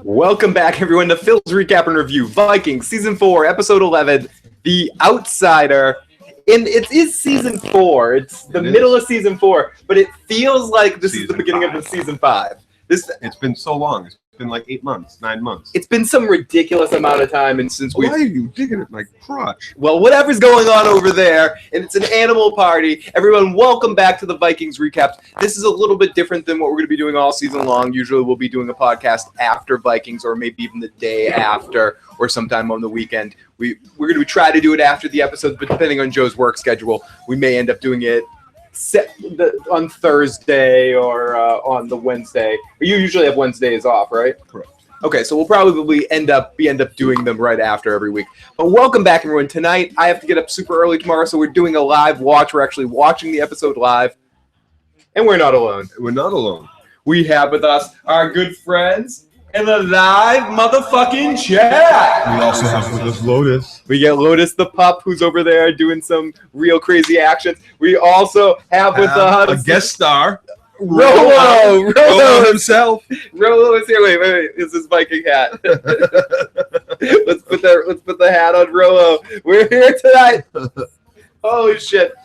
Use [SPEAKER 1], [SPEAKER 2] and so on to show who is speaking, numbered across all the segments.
[SPEAKER 1] Welcome back, everyone, to Phil's Recap and Review, Vikings, Season 4, Episode 11, The Outsider. And it is Season 4. It's the middle of Season 4, but it feels like this is the beginning of the Season 5.
[SPEAKER 2] It's been so long. It's been like 8 months, 9 months.
[SPEAKER 1] It's been some ridiculous amount of time, and since we.
[SPEAKER 2] Why are you digging at my crotch?
[SPEAKER 1] Well, whatever's going on over there, and it's an animal party. Everyone, welcome back to the Vikings Recaps. This is a little bit different than what we're going to be doing all season long. Usually we'll be doing a podcast after Vikings, or maybe even the day after, or sometime on the weekend. We're going to try to do it after the episodes, but depending on Joe's work schedule, we may end up doing it on Thursday or on the Wednesday. You usually have Wednesdays off, right?
[SPEAKER 2] Correct.
[SPEAKER 1] Okay, so we'll probably end up doing them right after every week. But welcome back, everyone. Tonight, I have to get up super early tomorrow, so we're doing a live watch. We're actually watching the episode live, and we're not alone.
[SPEAKER 2] We're not alone.
[SPEAKER 1] We have with us our good friends in the live motherfucking chat.
[SPEAKER 2] We also have with us Lotus.
[SPEAKER 1] We get Lotus the pup, who's over there doing some real crazy actions. We also have with us
[SPEAKER 2] a guest star,
[SPEAKER 1] Rollo
[SPEAKER 2] himself.
[SPEAKER 1] Rollo is here. Wait. It's his Viking hat. Let's put the hat on Rollo. We're here tonight. Holy shit.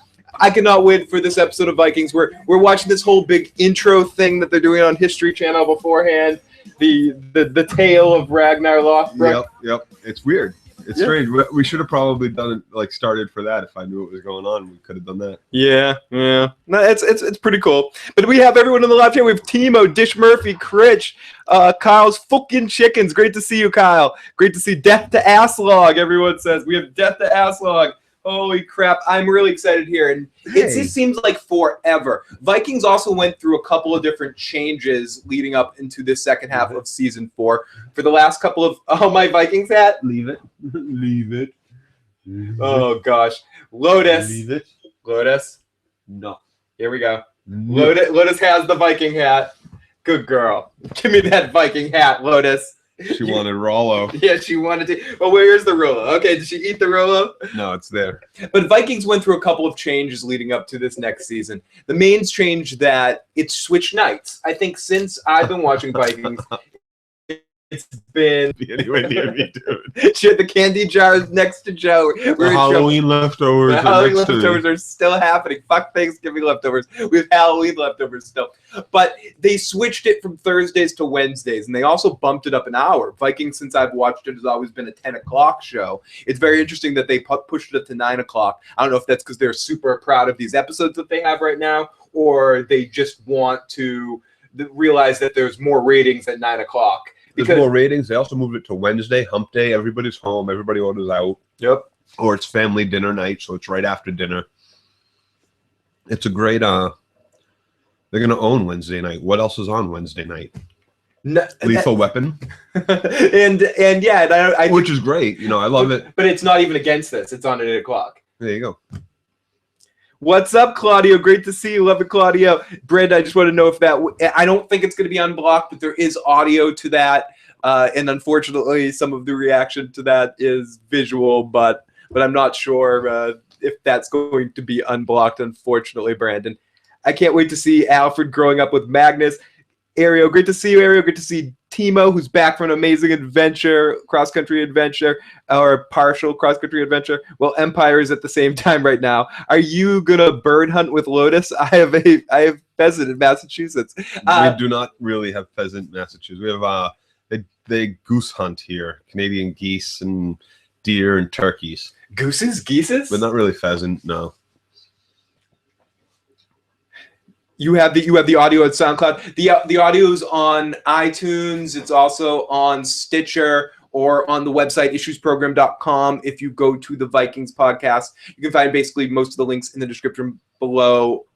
[SPEAKER 1] I cannot wait for this episode of Vikings. We're watching this whole big intro thing that they're doing on History Channel beforehand. The tale of Ragnar Lothbrok.
[SPEAKER 2] Yep. It's weird. It's strange. We should have probably done it, started for that. If I knew what was going on, we could have done that.
[SPEAKER 1] Yeah. No, it's pretty cool. But we have everyone on the left here. We have Timo, Dish Murphy, Critch, Kyle's fucking chickens. Great to see you, Kyle. Great to see Death to Aslaug. Everyone says we have Death to Aslaug. Holy crap, I'm really excited here. And it just seems like forever. Vikings also went through a couple of different changes leading up into this second half of Season 4. For the last couple of... Oh, my Vikings hat?
[SPEAKER 2] Leave it. Leave it.
[SPEAKER 1] Oh, gosh. Lotus.
[SPEAKER 2] Leave it.
[SPEAKER 1] Lotus.
[SPEAKER 2] No.
[SPEAKER 1] Here we go.
[SPEAKER 2] No.
[SPEAKER 1] Lotus has the Viking hat. Good girl. Give me that Viking hat, Lotus.
[SPEAKER 2] She wanted Rollo.
[SPEAKER 1] Yeah, she wanted to. Well, where's the Rollo? Okay, did she eat the Rollo?
[SPEAKER 2] No, it's there.
[SPEAKER 1] But Vikings went through a couple of changes leading up to this next season. The main change that it's switched nights. I think since I've been watching Vikings, it's been
[SPEAKER 2] anyway near me, dude.
[SPEAKER 1] Shit, the candy jars next to Joe.
[SPEAKER 2] The Halloween leftovers.
[SPEAKER 1] The Halloween leftovers are still happening. Fuck Thanksgiving leftovers. We have Halloween leftovers still. But they switched it from Thursdays to Wednesdays, and they also bumped it up an hour. Vikings, since I've watched it, has always been a 10 o'clock show. It's very interesting that they pushed it up to 9 o'clock. I don't know if that's because they're super proud of these episodes that they have right now, or they just want to realize that there's more ratings at 9 o'clock.
[SPEAKER 2] There's more ratings. They also moved it to Wednesday, hump day. Everybody's home. Everybody orders out.
[SPEAKER 1] Yep.
[SPEAKER 2] Or it's family dinner night, so it's right after dinner. It's a great... They're going to own Wednesday night. What else is on Wednesday night? Lethal Weapon.
[SPEAKER 1] and yeah, I
[SPEAKER 2] which is great. I love it.
[SPEAKER 1] But it's not even against this. It's on at 8 o'clock.
[SPEAKER 2] There you go.
[SPEAKER 1] What's up, Claudio? Great to see you. Love it, Claudio. Brad, I just want to know if that... I don't think it's going to be unblocked, but there is audio to that. And unfortunately, some of the reaction to that is visual, but I'm not sure if that's going to be unblocked, unfortunately, Brandon. I can't wait to see Alfred growing up with Magnus. Ario, great to see you, Ario. Great to see Timo, who's back from an amazing adventure, cross-country adventure, or partial cross-country adventure. Well, Empire is at the same time right now. Are you gonna bird hunt with Lotus? I have pheasant in Massachusetts.
[SPEAKER 2] We do not really have pheasant in Massachusetts. We have they goose hunt here, Canadian geese and deer and turkeys.
[SPEAKER 1] Gooses, geeses,
[SPEAKER 2] but not really pheasant. No.
[SPEAKER 1] You have the audio at SoundCloud. The audio's on iTunes. It's also on Stitcher or on the website issuesprogram.com. If you go to the Vikings podcast, you can find basically most of the links in the description below,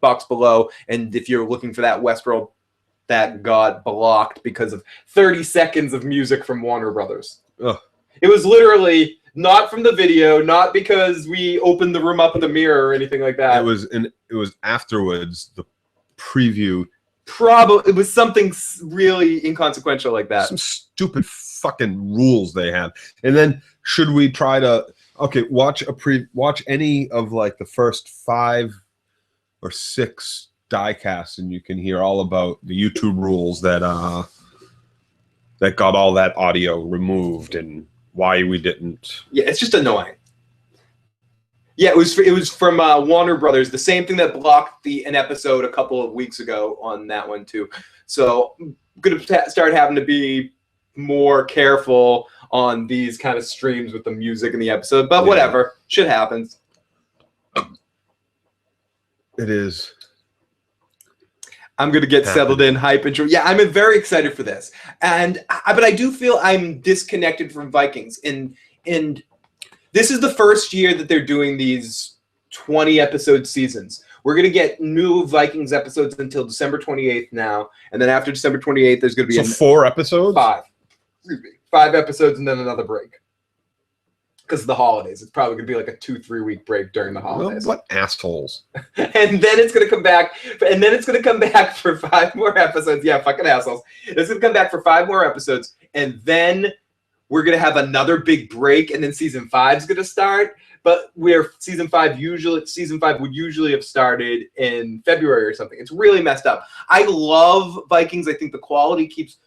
[SPEAKER 1] box below. And if you're looking for that Westworld, that got blocked because of 30 seconds of music from Warner Brothers.
[SPEAKER 2] Ugh.
[SPEAKER 1] It was literally not from the video, not because we opened the room up with a mirror or anything like that.
[SPEAKER 2] It was afterwards, the preview.
[SPEAKER 1] Probably it was something really inconsequential like that.
[SPEAKER 2] Some stupid fucking rules they have. And then should we try to watch any of like the first 5 or 6 die casts, and you can hear all about the YouTube rules that that got all that audio removed and why we didn't.
[SPEAKER 1] Yeah, it's just annoying. Yeah, it was from Warner Brothers, the same thing that blocked an episode a couple of weeks ago on that one too. So I'm gonna start having to be more careful on these kind of streams with the music in the episode, but whatever, shit happens.
[SPEAKER 2] It is.
[SPEAKER 1] I'm gonna get settled in, hype intro. Yeah, I'm very excited for this, but I do feel I'm disconnected from Vikings, and this is the first year that they're doing these 20 episode seasons. We're gonna get new Vikings episodes until December 28th now, and then after December 28th, there's gonna be
[SPEAKER 2] 4 episodes.
[SPEAKER 1] 5 episodes, and then another break. Because of the holidays, it's probably gonna be like a 2-3 week break during the holidays.
[SPEAKER 2] What assholes!
[SPEAKER 1] And then it's gonna come back, for 5 more episodes. Yeah, fucking assholes. It's gonna come back for 5 more episodes, and then we're gonna have another big break, and then season 5 is gonna start. But season 5 would usually have started in February or something. It's really messed up. I love Vikings. I think the quality keeps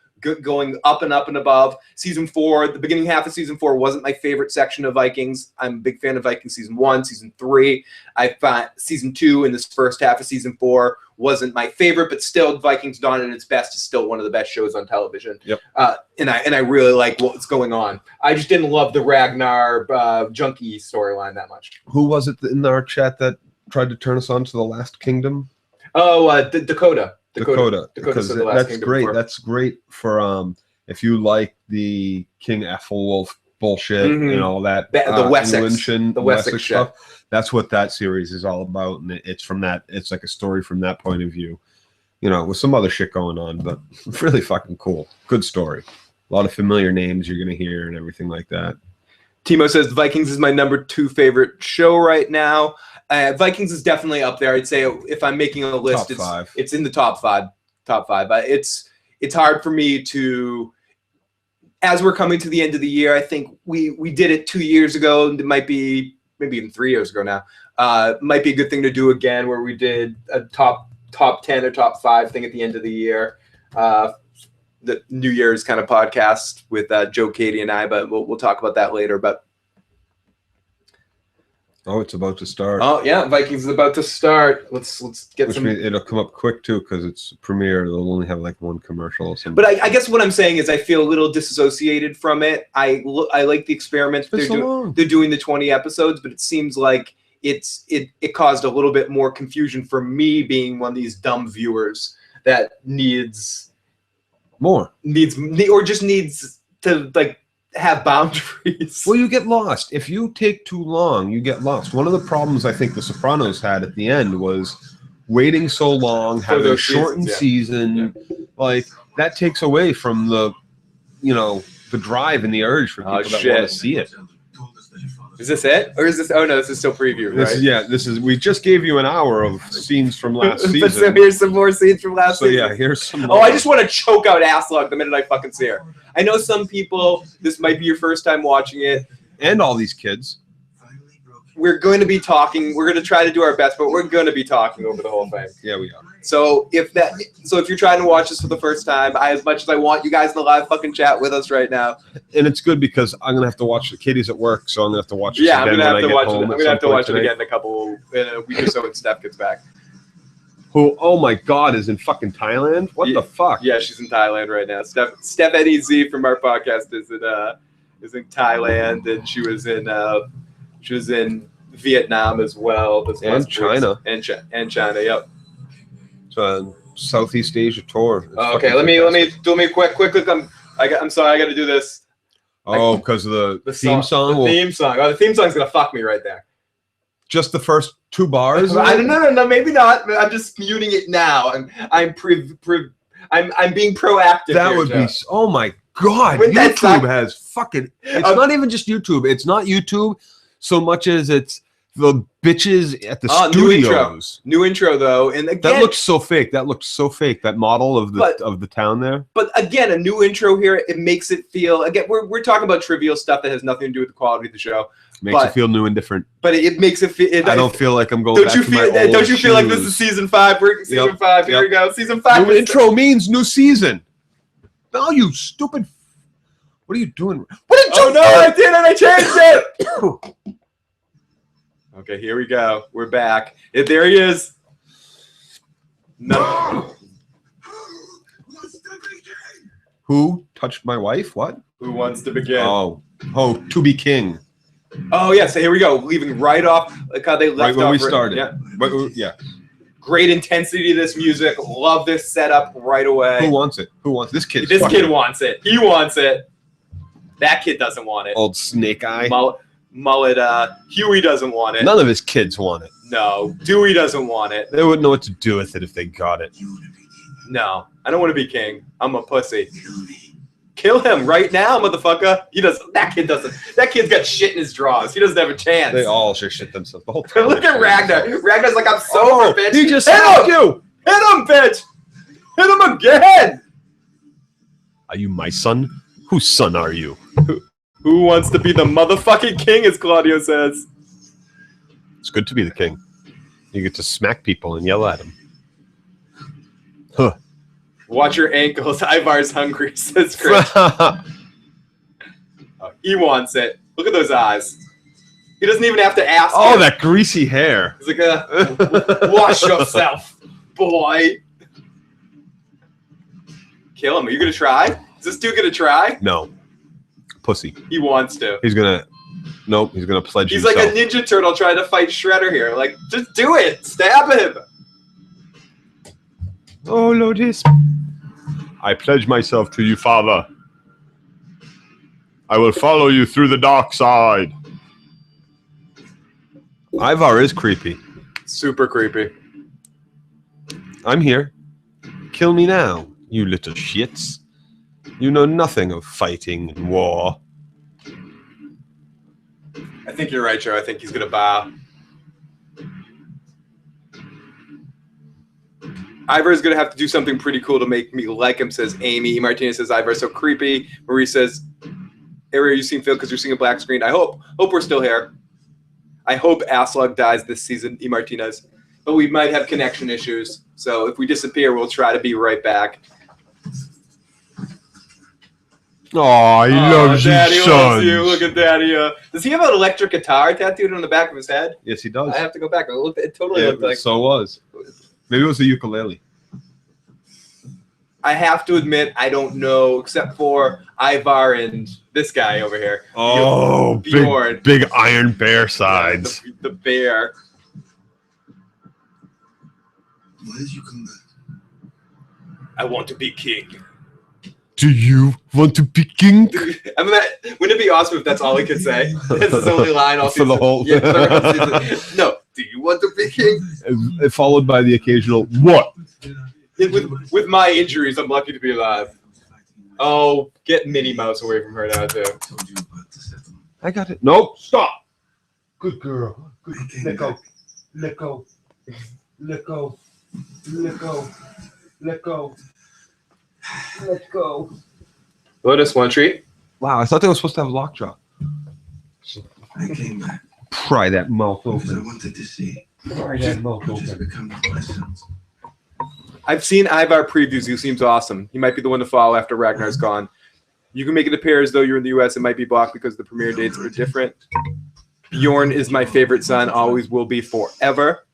[SPEAKER 1] going up and up and above. Season 4, the beginning half of season 4 wasn't my favorite section of Vikings. I'm a big fan of Vikings season 1, season 3. I thought season 2 and this first half of season 4 wasn't my favorite, but still Vikings Dawn at its best is still one of the best shows on television.
[SPEAKER 2] Yep.
[SPEAKER 1] And I really like what's going on. I just didn't love the Ragnar junkie storyline that much.
[SPEAKER 2] Who was it in our chat that tried to turn us on to the Last Kingdom?
[SPEAKER 1] Oh, Dakota.
[SPEAKER 2] Because that's great. Before. That's great for if you like the King Ethelwolf bullshit and all that.
[SPEAKER 1] The Wessex
[SPEAKER 2] stuff. That's what that series is all about, and it's from that. It's like a story from that point of view, with some other shit going on, but really fucking cool. Good story. A lot of familiar names you're gonna hear and everything like that.
[SPEAKER 1] Timo says Vikings is my number 2 favorite show right now. Vikings is definitely up there. I'd say if I'm making a list, it's in the top five. It's hard for me to, as we're coming to the end of the year. I think we did it 2 years ago. It might be maybe even 3 years ago now. Might be a good thing to do again, where we did a top 10 or top 5 thing at the end of the year. The New Year's kind of podcast with Joe, Katie, and I, but we'll talk about that later. But
[SPEAKER 2] it's about to start.
[SPEAKER 1] Oh yeah, Vikings is about to start. Let's get
[SPEAKER 2] Which
[SPEAKER 1] some.
[SPEAKER 2] Means it'll come up quick too because it's premiere. They'll only have like 1 commercial or something.
[SPEAKER 1] But I guess what I'm saying is I feel a little disassociated from it. I like the experiment they're doing the 20 episodes, but it seems like it caused a little bit more confusion for me, being one of these dumb viewers that needs to like have boundaries.
[SPEAKER 2] Well, you get lost. If you take too long, you get lost. One of the problems I think The Sopranos had at the end was waiting so long, having a shortened season. Yeah. Like, that takes away from the drive and the urge for people that want to see it.
[SPEAKER 1] Is this it? Or is this? Oh no, this is still preview, right?
[SPEAKER 2] This is. We just gave you an hour of scenes from last season.
[SPEAKER 1] But so here's some more scenes from last season.
[SPEAKER 2] So yeah, here's some more.
[SPEAKER 1] Oh, I just want to choke out Aslaug the minute I fucking see her. I know some people, this might be your first time watching it.
[SPEAKER 2] And all these kids.
[SPEAKER 1] We're going to be talking. We're going to try to do our best, but we're going to be talking over the whole thing.
[SPEAKER 2] Yeah, we are.
[SPEAKER 1] So if you're trying to watch this for the first time, as much as I want you guys in the live fucking chat with us right now.
[SPEAKER 2] And it's good because I'm going to have to watch the Katie's at work, so I'm going to have to watch it
[SPEAKER 1] again.
[SPEAKER 2] I'm going
[SPEAKER 1] to have to watch it again in a week or so when Steph gets back.
[SPEAKER 2] Who, oh my God, is in fucking Thailand? What the fuck?
[SPEAKER 1] Yeah, she's in Thailand right now. Steph NEZ from our podcast is in Thailand, and she was in Vietnam as well.
[SPEAKER 2] And China.
[SPEAKER 1] And China, yep.
[SPEAKER 2] So Southeast Asia tour.
[SPEAKER 1] Okay, let me do me quick. I'm sorry, I got to do this.
[SPEAKER 2] Oh, because of the theme song.
[SPEAKER 1] The theme song. Oh, the theme song's gonna fuck me right there.
[SPEAKER 2] Just the first 2 bars?
[SPEAKER 1] No, maybe not. I'm just muting it now. I'm being proactive.
[SPEAKER 2] That would be. Oh my God! YouTube has fucking. It's not even just YouTube. It's not YouTube so much as it's the bitches at the studios.
[SPEAKER 1] New intro though, and again,
[SPEAKER 2] that looks so fake. That model of the town there.
[SPEAKER 1] But again, a new intro here, it makes it feel. Again, we're talking about trivial stuff that has nothing to do with the quality of the show.
[SPEAKER 2] Makes it feel new and different.
[SPEAKER 1] But it makes it feel.
[SPEAKER 2] I don't feel like I'm going. Don't
[SPEAKER 1] you feel like this is season 5? We're season 5. Here we go. Season 5.
[SPEAKER 2] New intro means new season. No, you stupid What are you doing?
[SPEAKER 1] Oh no, I did it! I changed it! Okay, here we go. We're back. There he is. No.
[SPEAKER 2] Who touched my wife? What?
[SPEAKER 1] Who wants to begin?
[SPEAKER 2] Oh, to be king.
[SPEAKER 1] Oh yeah, so here we go. Leaving right off, like how they left
[SPEAKER 2] right when
[SPEAKER 1] off.
[SPEAKER 2] We started.
[SPEAKER 1] Yeah.
[SPEAKER 2] Yeah.
[SPEAKER 1] Great intensity to this music. Love this setup right away.
[SPEAKER 2] Who wants it? Who wants this kid?
[SPEAKER 1] This kid wants it. He wants it. That kid doesn't want it.
[SPEAKER 2] Old snake eye.
[SPEAKER 1] Mullet. Huey doesn't want it.
[SPEAKER 2] None of his kids want it.
[SPEAKER 1] No. Dewey doesn't want it.
[SPEAKER 2] They wouldn't know what to do with it if they got it.
[SPEAKER 1] No. I don't want to be king. I'm a pussy. Kill him right now, motherfucker. He doesn't. That kid doesn't. That kid's got shit in his drawers. He doesn't have a chance.
[SPEAKER 2] They all sure shit themselves. The whole time.
[SPEAKER 1] Look at Ragnar. Ragnar's like, I'm sober, bitch.
[SPEAKER 2] He just
[SPEAKER 1] hit
[SPEAKER 2] slapped
[SPEAKER 1] him.
[SPEAKER 2] you.
[SPEAKER 1] Hit him, bitch. Hit him again.
[SPEAKER 2] Are you my son? Whose son are you?
[SPEAKER 1] Who wants to be the motherfucking king, as Claudio says?
[SPEAKER 2] It's good to be the king. You get to smack people and yell at them. Huh.
[SPEAKER 1] Watch your ankles. Ivar's hungry, says Chris. Oh, he wants it. Look at those eyes. He doesn't even have to ask.
[SPEAKER 2] Oh, that greasy hair.
[SPEAKER 1] He's like, wash yourself, boy. Kill him. Are you going to try? Is this dude going to try?
[SPEAKER 2] No. Pussy.
[SPEAKER 1] He wants to.
[SPEAKER 2] He's going to. Nope, he's going to pledge
[SPEAKER 1] He's
[SPEAKER 2] himself.
[SPEAKER 1] like a Ninja Turtle trying to fight Shredder here. Like, just do it. Stab him.
[SPEAKER 2] Oh, Lotus. I pledge myself to you, Father. I will follow you through the dark side. Ivar is creepy.
[SPEAKER 1] Super creepy.
[SPEAKER 2] I'm here. Kill me now, you little shits. You know nothing of fighting and war.
[SPEAKER 1] I think you're right, Joe. I think he's going to bow. Ivar's going to have to do something pretty cool to make me like him, says Amy. Martinez says Ivar's so creepy. Marie says, area you seem Phil because you're seeing a black screen. I hope we're still here. I hope Aslaug dies this season, E. Martinez. But we might have connection issues. So if we disappear, we'll try to be right back.
[SPEAKER 2] Oh, he loves
[SPEAKER 1] Daddy
[SPEAKER 2] his
[SPEAKER 1] loves
[SPEAKER 2] sons.
[SPEAKER 1] you. Look at Daddy. Does he have an electric guitar tattooed on the back of his head?
[SPEAKER 2] Yes, he does.
[SPEAKER 1] I have to go back. It totally looked like.
[SPEAKER 2] So was. Maybe it was a ukulele.
[SPEAKER 1] I have to admit, I don't know, except for Ivar and this guy over here.
[SPEAKER 2] Oh,
[SPEAKER 1] Bjorn.
[SPEAKER 2] big iron bear sides.
[SPEAKER 1] Yeah, the bear.
[SPEAKER 3] Why did you come back?
[SPEAKER 1] I want to be king.
[SPEAKER 2] Do you want to be king?
[SPEAKER 1] I mean, wouldn't it be awesome if that's all he could say? That's his only line all
[SPEAKER 2] For the
[SPEAKER 1] season.
[SPEAKER 2] whole-
[SPEAKER 1] Yeah, for the whole season. No, do you want to be king?
[SPEAKER 2] Followed by the occasional, what?
[SPEAKER 1] With my injuries, I'm lucky to be alive. Oh, get Minnie Mouse away from her now, too.
[SPEAKER 3] Told you about the settlement.
[SPEAKER 2] I got it. Nope, stop. Good girl. Good.
[SPEAKER 3] I came
[SPEAKER 2] Let go.
[SPEAKER 3] back.
[SPEAKER 2] Let go. Let go. Let go. Let go. Let go.
[SPEAKER 1] Lotus, one treat?
[SPEAKER 2] Wow, I thought they were supposed to have lockjaw.
[SPEAKER 3] I came back
[SPEAKER 2] Pry that mouth
[SPEAKER 3] because I
[SPEAKER 2] open.
[SPEAKER 3] wanted to see
[SPEAKER 2] Pry that mouth
[SPEAKER 3] what has
[SPEAKER 2] open.
[SPEAKER 3] become of my sons.
[SPEAKER 1] I've seen Ivar previews. He seems awesome. He might be the one to follow after Ragnar's gone. You can make it appear as though you're in the U.S. It might be blocked because the premiere dates are different. Bjorn is my favorite son. Always will be forever,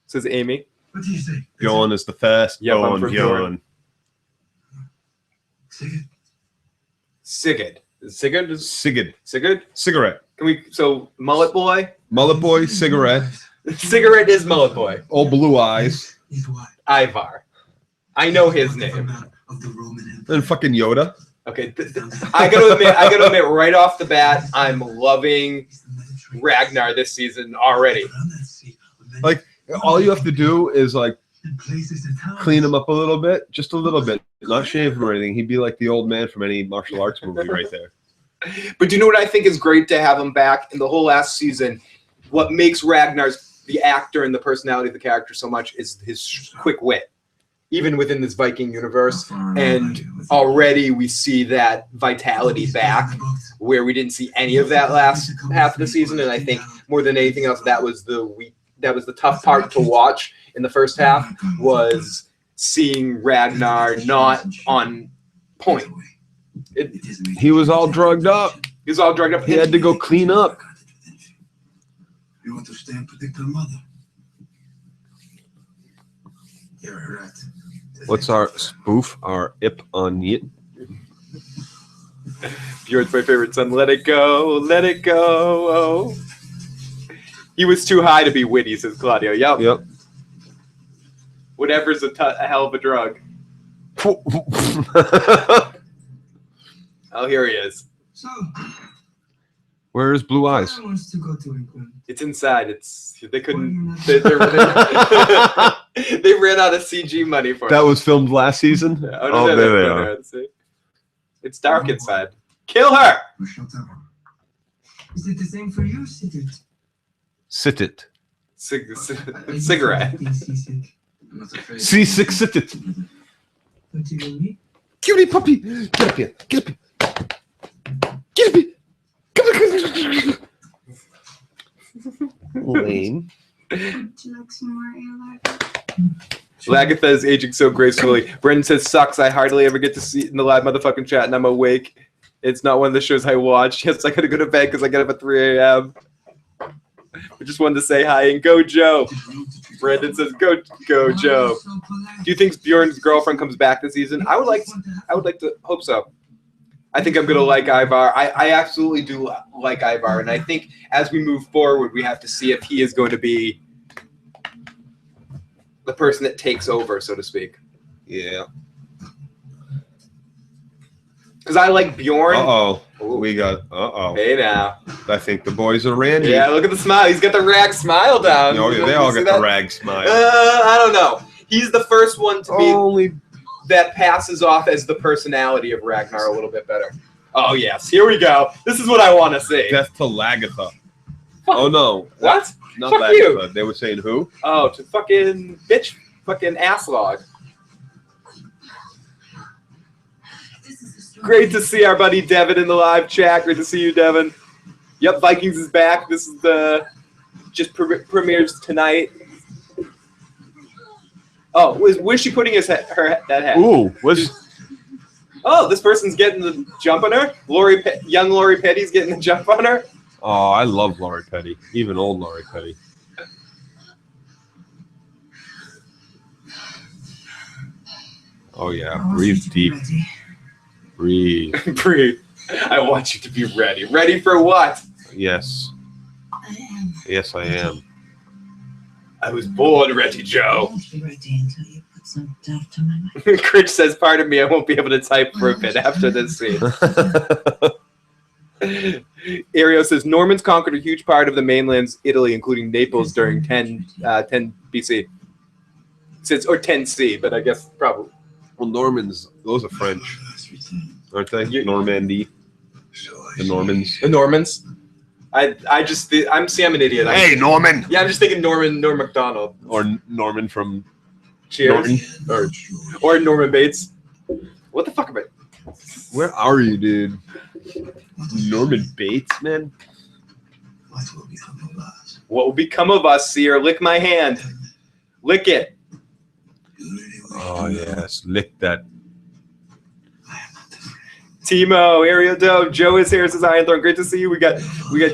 [SPEAKER 1] says Amy.
[SPEAKER 3] What do you say?
[SPEAKER 2] Bjorn is the first.
[SPEAKER 1] Yep, I'm
[SPEAKER 2] Bjorn.
[SPEAKER 1] for Bjorn.
[SPEAKER 2] Bjorn.
[SPEAKER 3] Sigurd?
[SPEAKER 1] Sigurd. Sigurd? Is
[SPEAKER 2] Sigurd.
[SPEAKER 1] Sigurd?
[SPEAKER 2] Cigarette.
[SPEAKER 1] Can we? So mullet boy.
[SPEAKER 2] Mullet boy, cigarette.
[SPEAKER 1] Cigarette is mullet boy.
[SPEAKER 2] Old blue eyes.
[SPEAKER 3] Is why.
[SPEAKER 1] Ivar. I know his
[SPEAKER 3] Wonderful
[SPEAKER 1] name.
[SPEAKER 3] man of the Roman Empire.
[SPEAKER 2] And fucking Yoda.
[SPEAKER 1] Okay, I gotta admit right off the bat, I'm loving
[SPEAKER 3] He's the Mediterranean.
[SPEAKER 1] Ragnar this season already.
[SPEAKER 3] Around that sea are many
[SPEAKER 2] Like, all you have to do is like
[SPEAKER 3] and places and towns.
[SPEAKER 2] clean him up a little bit, just a little bit, not shave him or anything. He'd be like the old man from any martial arts movie right there.
[SPEAKER 1] But do you know what I think is great to have him back in the whole last season? What makes Ragnar's the actor and the personality of the character so much is his quick wit, even within this Viking universe. And already we see that vitality back, where we didn't see any of that last half of the season. And I think more than anything else, that was the tough part to watch in the first half, was seeing Ragnar not on point.
[SPEAKER 2] He was all drugged up.
[SPEAKER 1] He was all drugged up.
[SPEAKER 2] He had to go clean up.
[SPEAKER 3] You want to stay and protect our mother? You're a rat.
[SPEAKER 2] What's our spoof? Our ip on it?
[SPEAKER 1] Bjorn's my favorite son. Let it go. Let it go. Oh. He was too high to be witty, says Claudio. Yep.
[SPEAKER 2] Yep.
[SPEAKER 1] Whatever's a hell of a drug. Oh, here he is.
[SPEAKER 3] So,
[SPEAKER 2] Where is Blue Eyes?
[SPEAKER 3] who wants to go to England?
[SPEAKER 1] It's inside. They couldn't.
[SPEAKER 3] Why
[SPEAKER 1] They ran out of CG money for
[SPEAKER 2] That
[SPEAKER 1] it.
[SPEAKER 2] was filmed last season?
[SPEAKER 1] Oh,
[SPEAKER 2] there they are.
[SPEAKER 1] See? It's dark inside. Kill her!
[SPEAKER 3] Or shut up. Is it the same for you, Sigurd?
[SPEAKER 2] Sit it.
[SPEAKER 1] Cigarette.
[SPEAKER 3] Being seasick. I'm not afraid.
[SPEAKER 2] C6 sit it.
[SPEAKER 3] Don't you know me?
[SPEAKER 2] Cutie puppy. Get up here. Get up here. Get up here. Come on. Lame.
[SPEAKER 4] Would you like some more ale?
[SPEAKER 1] Lagertha is aging so gracefully. Brendan says, sucks. I hardly ever get to see it in the live motherfucking chat, and I'm awake. It's not one of the shows I watch. Yes, I gotta go to bed because I get up at 3 a.m. I just wanted to say hi and go, Joe. Brandon says, go, Joe. Do you think Bjorn's girlfriend comes back this season? I would like to hope so. I think I'm gonna like Ivar. I absolutely do like Ivar, and I think as we move forward, we have to see if he is going to be the person that takes over, so to speak.
[SPEAKER 2] Yeah.
[SPEAKER 1] Because I like Bjorn.
[SPEAKER 2] Uh-oh. We got,
[SPEAKER 1] Hey now.
[SPEAKER 2] I think the boys are Randy.
[SPEAKER 1] Yeah, look at the smile. He's got the rag smile down.
[SPEAKER 2] Oh, yeah, they all
[SPEAKER 1] See
[SPEAKER 2] got
[SPEAKER 1] that?
[SPEAKER 2] the rag smile.
[SPEAKER 1] I don't know. He's the first one to be
[SPEAKER 2] Only
[SPEAKER 1] that passes off as the personality of Ragnar a little bit better. Oh, yes. Here we go. This is what I want to see.
[SPEAKER 2] death to Lagertha. Oh, no.
[SPEAKER 1] What?
[SPEAKER 2] Not
[SPEAKER 1] Fuck
[SPEAKER 2] Lagertha.
[SPEAKER 1] you.
[SPEAKER 2] They were saying who?
[SPEAKER 1] Oh, to fucking bitch. Fucking Aslaug. Great to see our buddy Devin in the live chat. Great to see you, Devin. Yep, Vikings is back. This is the just premieres tonight. Oh, where's she putting that hat?
[SPEAKER 2] Ooh,
[SPEAKER 1] Oh, this person's getting the jump on her. Young Lori Petty's getting the jump on her.
[SPEAKER 2] Oh, I love Laurie Petty. Even old Laurie Petty. Oh, yeah. Breathe deep. Breathe.
[SPEAKER 1] Breathe. I want you to be ready. Ready for what?
[SPEAKER 2] Yes.
[SPEAKER 4] I am.
[SPEAKER 2] Yes, I am.
[SPEAKER 1] I was born ready, Joe.
[SPEAKER 4] won't be ready until you put some dirt on my mind.
[SPEAKER 1] Cringe says, pardon me, I won't be able to type for a bit after this scene. Ario says, Normans conquered a huge part of the mainland's Italy, including Naples during 10 BC. Or 10 C, but I guess probably.
[SPEAKER 2] Well, Normans, those are French, aren't they? Normandy. The Normans.
[SPEAKER 1] The Normans. I'm an idiot.
[SPEAKER 2] Hey, Norman!
[SPEAKER 1] Yeah, I'm just thinking Norm MacDonald.
[SPEAKER 2] Or Norman from
[SPEAKER 1] Cheers.
[SPEAKER 2] Norton.
[SPEAKER 1] Or Norman Bates. What the fuck am I?
[SPEAKER 2] Where are you, dude? Norman Bates, man?
[SPEAKER 3] What will become of us?
[SPEAKER 1] What will become of us, Seer? Lick my hand. Lick it.
[SPEAKER 3] You really wish
[SPEAKER 2] Oh,
[SPEAKER 3] to know?
[SPEAKER 2] yes. Lick that.
[SPEAKER 3] I am not afraid.
[SPEAKER 1] Timo, Ariel Doe, Joe is here, says Iron Throne. Great to see you. We got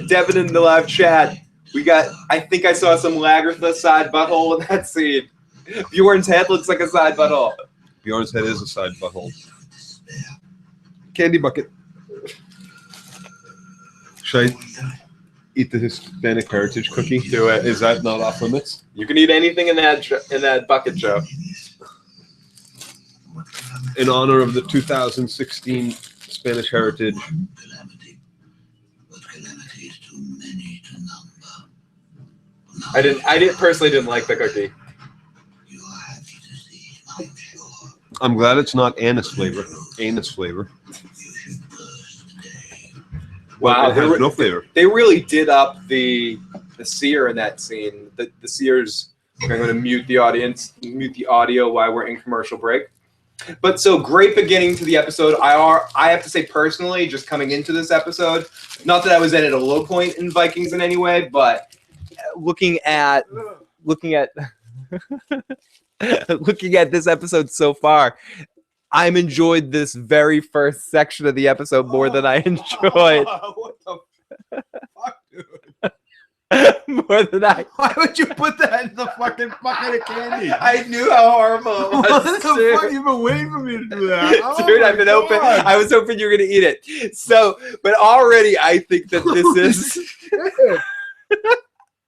[SPEAKER 1] Devin in the live chat. I think I saw some Lagertha side butthole in that scene. Bjorn's head looks like a side butthole.
[SPEAKER 2] Bjorn's head is a side butthole. Candy bucket. Should I eat the Hispanic heritage cookie?
[SPEAKER 1] Do it.
[SPEAKER 2] Is that not off limits?
[SPEAKER 1] You can eat anything in that bucket, Joe.
[SPEAKER 2] In honor of the 2016 Spanish heritage.
[SPEAKER 3] One calamity, but calamities too many to number.
[SPEAKER 1] I personally didn't like the cookie.
[SPEAKER 3] You are happy to see, I'm sure.
[SPEAKER 2] I'm glad it's not anise flavor. Anus flavor.
[SPEAKER 3] You should burst today.
[SPEAKER 1] Wow,
[SPEAKER 2] It has no flavor.
[SPEAKER 1] They really did up the seer in that scene. The seers. I'm going to mute the audio while we're in commercial break. But so great beginning to the episode. I have to say personally, just coming into this episode, not that I was at a low point in Vikings in any way, but looking at looking at this episode so far, I'm enjoyed this very first section of the episode more than I enjoyed.
[SPEAKER 2] What the fuck, dude?
[SPEAKER 1] More than I.
[SPEAKER 2] Why would you put that in the fucking bucket of candy?
[SPEAKER 1] I knew how horrible it was.
[SPEAKER 2] What the
[SPEAKER 1] dude.
[SPEAKER 2] fuck? You've been waiting for me to do that. Oh
[SPEAKER 1] Dude,
[SPEAKER 2] my
[SPEAKER 1] I've been hoping.
[SPEAKER 2] God.
[SPEAKER 1] I was hoping you were gonna eat it. So, but already I think that this is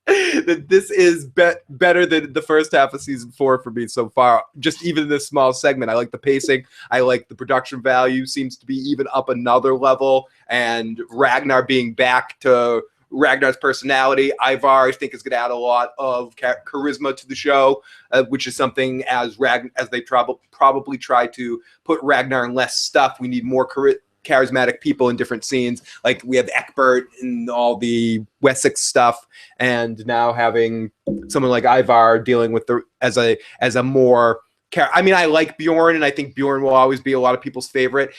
[SPEAKER 1] that this is better than the first half of season 4 for me so far. Just even this small segment, I like the pacing. I like the production value. Seems to be even up another level. And Ragnar being back to Ragnar's personality. Ivar, I think, is going to add a lot of charisma to the show, which is something as they probably try to put Ragnar in less stuff. We need more charismatic people in different scenes. Like we have Egbert and all the Wessex stuff, and now having someone like Ivar dealing with as a more. I mean, I like Bjorn, and I think Bjorn will always be a lot of people's favorite,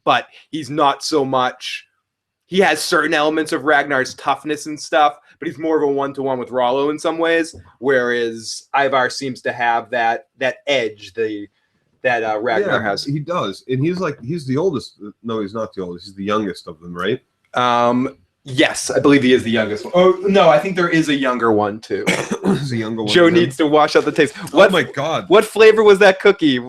[SPEAKER 1] but he's not so much. He has certain elements of Ragnar's toughness and stuff, but he's more of a one-to-one with Rollo in some ways, whereas Ivar seems to have that edge that Ragnar has.
[SPEAKER 2] He does, and he's the oldest. No, he's not the oldest. He's the youngest of them, right?
[SPEAKER 1] Yes, I believe he is the youngest one. Oh no, I think there is a younger one too.
[SPEAKER 2] He's a younger one.
[SPEAKER 1] Joe needs to wash out the taste.
[SPEAKER 2] Oh my God!
[SPEAKER 1] What flavor was that cookie?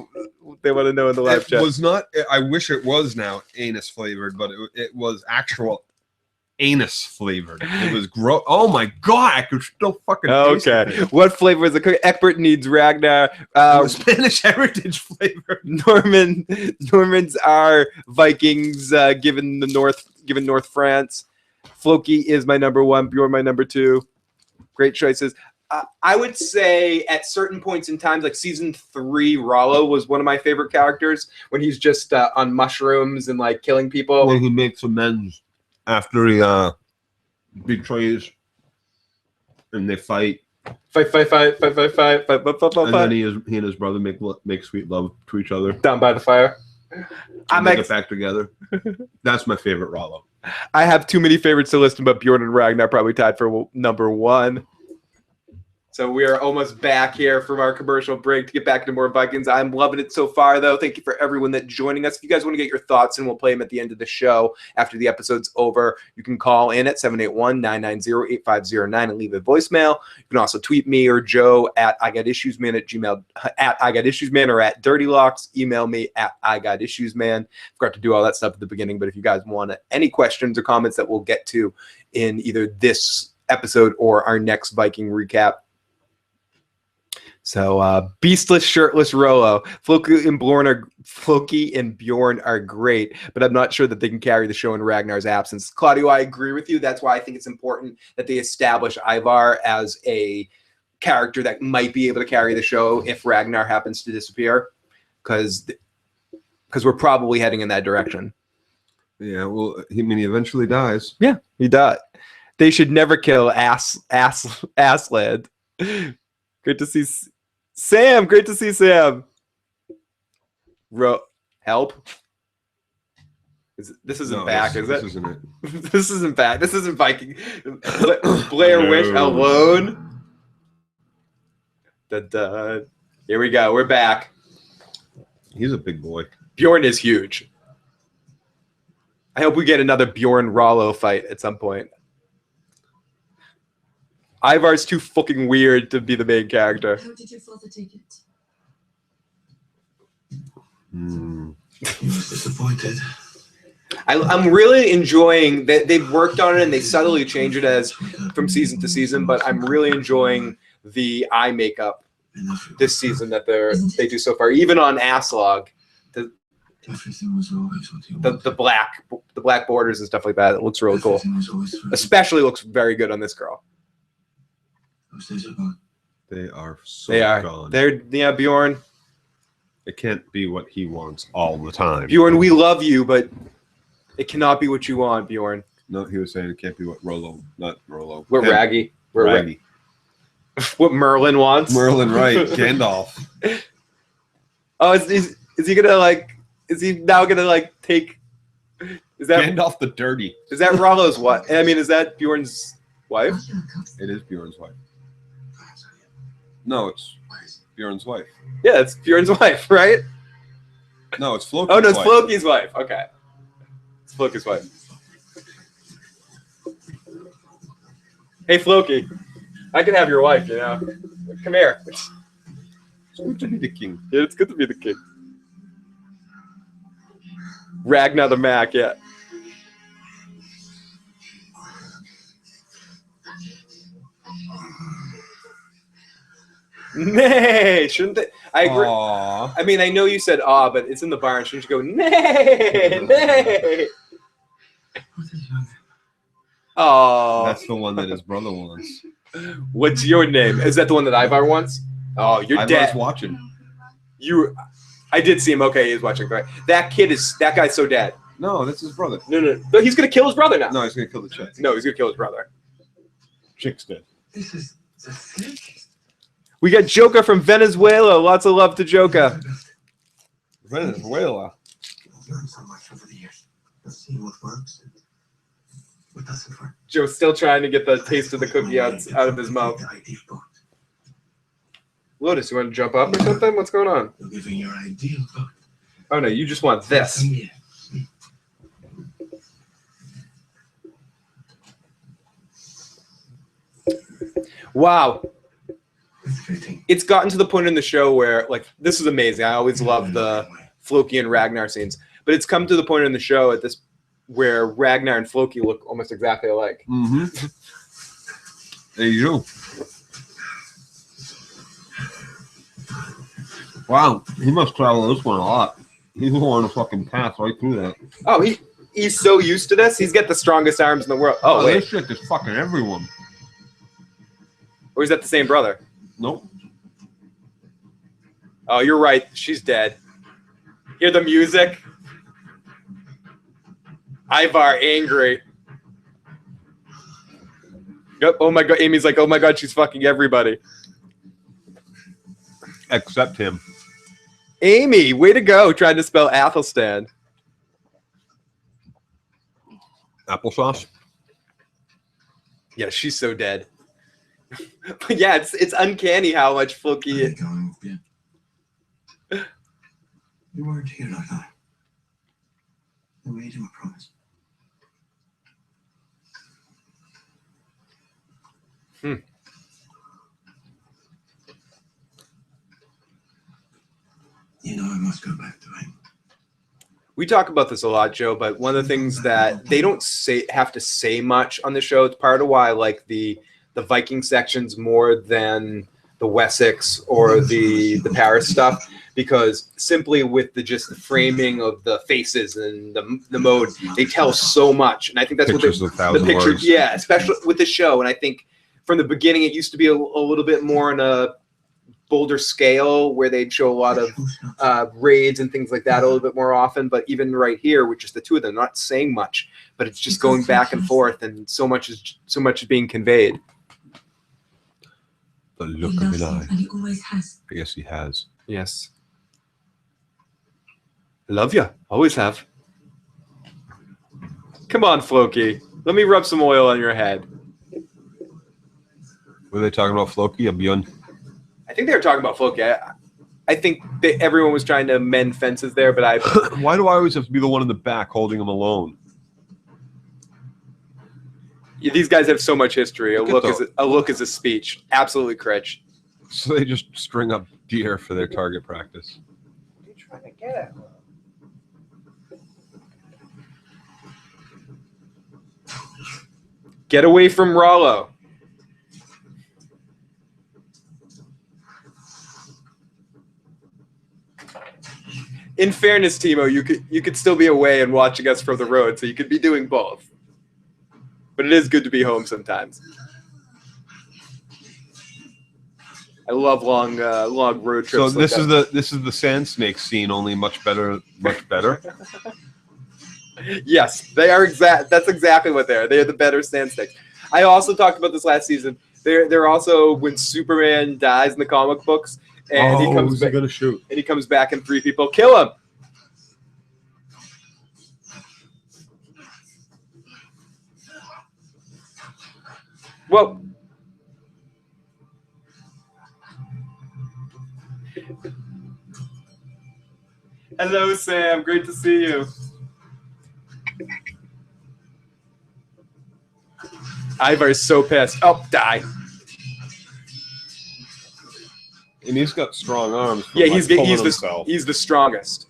[SPEAKER 1] They want to know in the live chat.
[SPEAKER 2] It was not. I wish it was now anus flavored, but it was actual anus flavored. It was gross. Oh my God! I could still fucking. Taste it.
[SPEAKER 1] What flavor is the cookie? Egbert needs Ragnar.
[SPEAKER 2] Spanish heritage flavor.
[SPEAKER 1] Normans are Vikings. Given North France. Floki is my number 1. Bjorn my number 2. Great choices. I would say at certain points in time, like season 3, Rollo was one of my favorite characters when he's just on mushrooms and like killing people.
[SPEAKER 2] When he makes amends after he betrays and they fight.
[SPEAKER 1] Fight.
[SPEAKER 2] And then he and his brother make sweet love to each other.
[SPEAKER 1] Down by the fire.
[SPEAKER 2] They get back together. That's my favorite Rollo.
[SPEAKER 1] I have too many favorites to list, but Bjorn and Ragnar probably tied for number 1. So we are almost back here from our commercial break to get back into more Vikings. I'm loving it so far, though. Thank you for everyone that's joining us. If you guys want to get your thoughts, and we'll play them at the end of the show after the episode's over, you can call in at 781-990-8509 and leave a voicemail. You can also tweet me or Joe at IGotIssuesMan at Gmail, at IGotIssuesMan, or at DirtyLocks. Email me at IGotIssuesMan. Forgot to do all that stuff at the beginning, but if you guys want any questions or comments that we'll get to in either this episode or our next Viking recap. So, beastless, shirtless Rollo. Floki and Bjorn are great, but I'm not sure that they can carry the show in Ragnar's absence. Claudio, I agree with you. That's why I think it's important that they establish Ivar as a character that might be able to carry the show if Ragnar happens to disappear, because we're probably heading in that direction.
[SPEAKER 2] Yeah, well, he eventually dies.
[SPEAKER 1] Yeah, he died. They should never kill Aslaug. Great to see Sam. Great to see Sam. Help. This isn't back, is it?
[SPEAKER 2] This isn't it.
[SPEAKER 1] This isn't back. This isn't Viking. Blair Witch alone. Here we go. We're back.
[SPEAKER 2] He's a big boy.
[SPEAKER 1] Bjorn is huge. I hope we get another Bjorn Rollo fight at some point. Ivar's too fucking weird to be the main character.
[SPEAKER 4] How did your father take it?
[SPEAKER 3] He was disappointed.
[SPEAKER 1] I'm really enjoying that they've worked on it and they subtly change it as from season to season, but I'm really enjoying the eye makeup this season that they do so far. Even on Aslaug,
[SPEAKER 3] Everything was always what he wanted.
[SPEAKER 1] the black borders and stuff like that. It looks really cool.
[SPEAKER 3] Everything was always for him.
[SPEAKER 1] Especially looks very good on this girl.
[SPEAKER 3] Those days are gone.
[SPEAKER 2] They are so
[SPEAKER 1] They are.
[SPEAKER 2] gone.
[SPEAKER 1] They're Bjorn.
[SPEAKER 2] It can't be what he wants all the time.
[SPEAKER 1] Bjorn, we love you, but it cannot be what you want, Bjorn.
[SPEAKER 2] No, he was saying it can't be what not Rollo.
[SPEAKER 1] We're Raggy. We're
[SPEAKER 2] Raggy.
[SPEAKER 1] What Merlin wants.
[SPEAKER 2] Merlin, right? Gandalf.
[SPEAKER 1] Oh, is he gonna like? Is he now gonna like take? Is that
[SPEAKER 2] Gandalf the Dirty?
[SPEAKER 1] Is that Rollo's wife? I mean, is that Bjorn's wife?
[SPEAKER 2] It is Bjorn's wife. No, it's Bjorn's wife.
[SPEAKER 1] Yeah, it's Bjorn's wife, right?
[SPEAKER 2] No, it's Floki's
[SPEAKER 1] Oh no, it's
[SPEAKER 2] wife.
[SPEAKER 1] Floki's wife. Okay, it's Floki's wife. Hey Floki, I can have your wife. You know, come here.
[SPEAKER 2] It's good to be the king.
[SPEAKER 1] Yeah, it's good to be the king. Ragnar the Mac, yeah. Nay, shouldn't they? I agree.
[SPEAKER 2] Aww.
[SPEAKER 1] I mean, I know you said "ah," but it's in the barn. Shouldn't you go nay, nay? Oh,
[SPEAKER 2] That's the one that his brother wants.
[SPEAKER 1] what's your name? Is that the one that Ivar wants? Oh, you're
[SPEAKER 2] Ivar's
[SPEAKER 1] dead.
[SPEAKER 2] watching.
[SPEAKER 1] I did see him. Okay, he's watching. Right. That guy's so dead.
[SPEAKER 2] No, that's his brother.
[SPEAKER 1] No, but he's gonna kill his brother now.
[SPEAKER 2] No, he's gonna kill the chick.
[SPEAKER 1] No, he's gonna kill his brother.
[SPEAKER 2] Chick's dead.
[SPEAKER 3] This is the thickest.
[SPEAKER 1] We got Joka from Venezuela. Lots of love to Joka.
[SPEAKER 2] Venezuela.
[SPEAKER 3] I've learned so much over the years. I've seen what works and what doesn't work.
[SPEAKER 1] Joe's still trying to get the taste of the cookie out of his mouth.
[SPEAKER 3] The ideal boat.
[SPEAKER 1] Lotus, you want to jump up or something? What's going on?
[SPEAKER 3] You're giving your ideal boat.
[SPEAKER 1] Oh no, you just want this.
[SPEAKER 3] Yeah.
[SPEAKER 1] Wow.
[SPEAKER 3] It's fitting.
[SPEAKER 1] It's gotten to the point in the show where, like, this is amazing. I always love the Floki and Ragnar scenes, but it's come to the point in the show at this where Ragnar and Floki look almost exactly alike.
[SPEAKER 2] Mm-hmm. There you go. Wow, he must travel this one a lot. He's on a fucking path right through that.
[SPEAKER 1] Oh, he's so used to this. He's got the strongest arms in the world. Oh, wait.
[SPEAKER 2] This shit is fucking everyone.
[SPEAKER 1] Or is that the same brother?
[SPEAKER 2] Nope.
[SPEAKER 1] Oh, you're right. She's dead. Hear the music? Ivar angry. Yep. Oh my god. Amy's like, oh my god, she's fucking everybody.
[SPEAKER 2] Except him.
[SPEAKER 1] Amy, way to go, trying to spell Athelstan.
[SPEAKER 2] Applesauce.
[SPEAKER 1] Yeah, she's so dead. But yeah, it's uncanny how much Floki.
[SPEAKER 3] Going, yeah. You weren't here last night. I made him a promise. You know I must go back to him.
[SPEAKER 1] We talk about this a lot, Joe, but one of the things that they don't have to say much on the show. It's part of why I like the Viking sections more than the Wessex or the Paris stuff, because simply with the framing of the faces and the mode, they tell so much. And I think that's
[SPEAKER 2] Pictures
[SPEAKER 1] what
[SPEAKER 2] of 1,000
[SPEAKER 1] the pictures,
[SPEAKER 2] words.
[SPEAKER 1] yeah, especially with the show. And I think from the beginning, it used to be a little bit more on a bolder scale where they'd show a lot of raids and things like that a little bit more often. But even right here, with just the two of them, not saying much, but it's just going back and forth, and so much is being conveyed.
[SPEAKER 2] The look
[SPEAKER 4] He
[SPEAKER 2] of
[SPEAKER 4] loves
[SPEAKER 2] an
[SPEAKER 4] him,
[SPEAKER 2] eye.
[SPEAKER 4] and he always has.
[SPEAKER 2] Yes, he has.
[SPEAKER 1] Yes. Love ya. Always have. Come on, Floki. Let me rub some oil on your head.
[SPEAKER 2] Were they talking about Floki or Bjorn?
[SPEAKER 1] I think they were talking about Floki. I think everyone was trying to mend fences there, but I...
[SPEAKER 2] Why do I always have to be the one in the back holding him alone?
[SPEAKER 1] These guys have so much history. A
[SPEAKER 2] Look at
[SPEAKER 1] look is a speech. Absolutely, Critch.
[SPEAKER 2] So they just string up deer for their target practice.
[SPEAKER 1] What are you trying to get at? Get away from Rollo. In fairness, Timo, you could still be away and watching us from the road, so you could be doing both. But it is good to be home sometimes. I love long road trips.
[SPEAKER 2] So
[SPEAKER 1] like
[SPEAKER 2] this is the sand snake scene, only much better.
[SPEAKER 1] Yes, they are That's exactly what they are. They are the better sand snakes. I also talked about this last season. They're also when Superman dies in the comic books, and he comes back.
[SPEAKER 2] Gonna shoot?
[SPEAKER 1] And he comes back and 3 people kill him. Well, Hello, Sam. Great to see you. Ivar's so pissed. Oh, die.
[SPEAKER 2] And he's got strong arms. For,
[SPEAKER 1] Yeah,
[SPEAKER 2] like,
[SPEAKER 1] he's the strongest.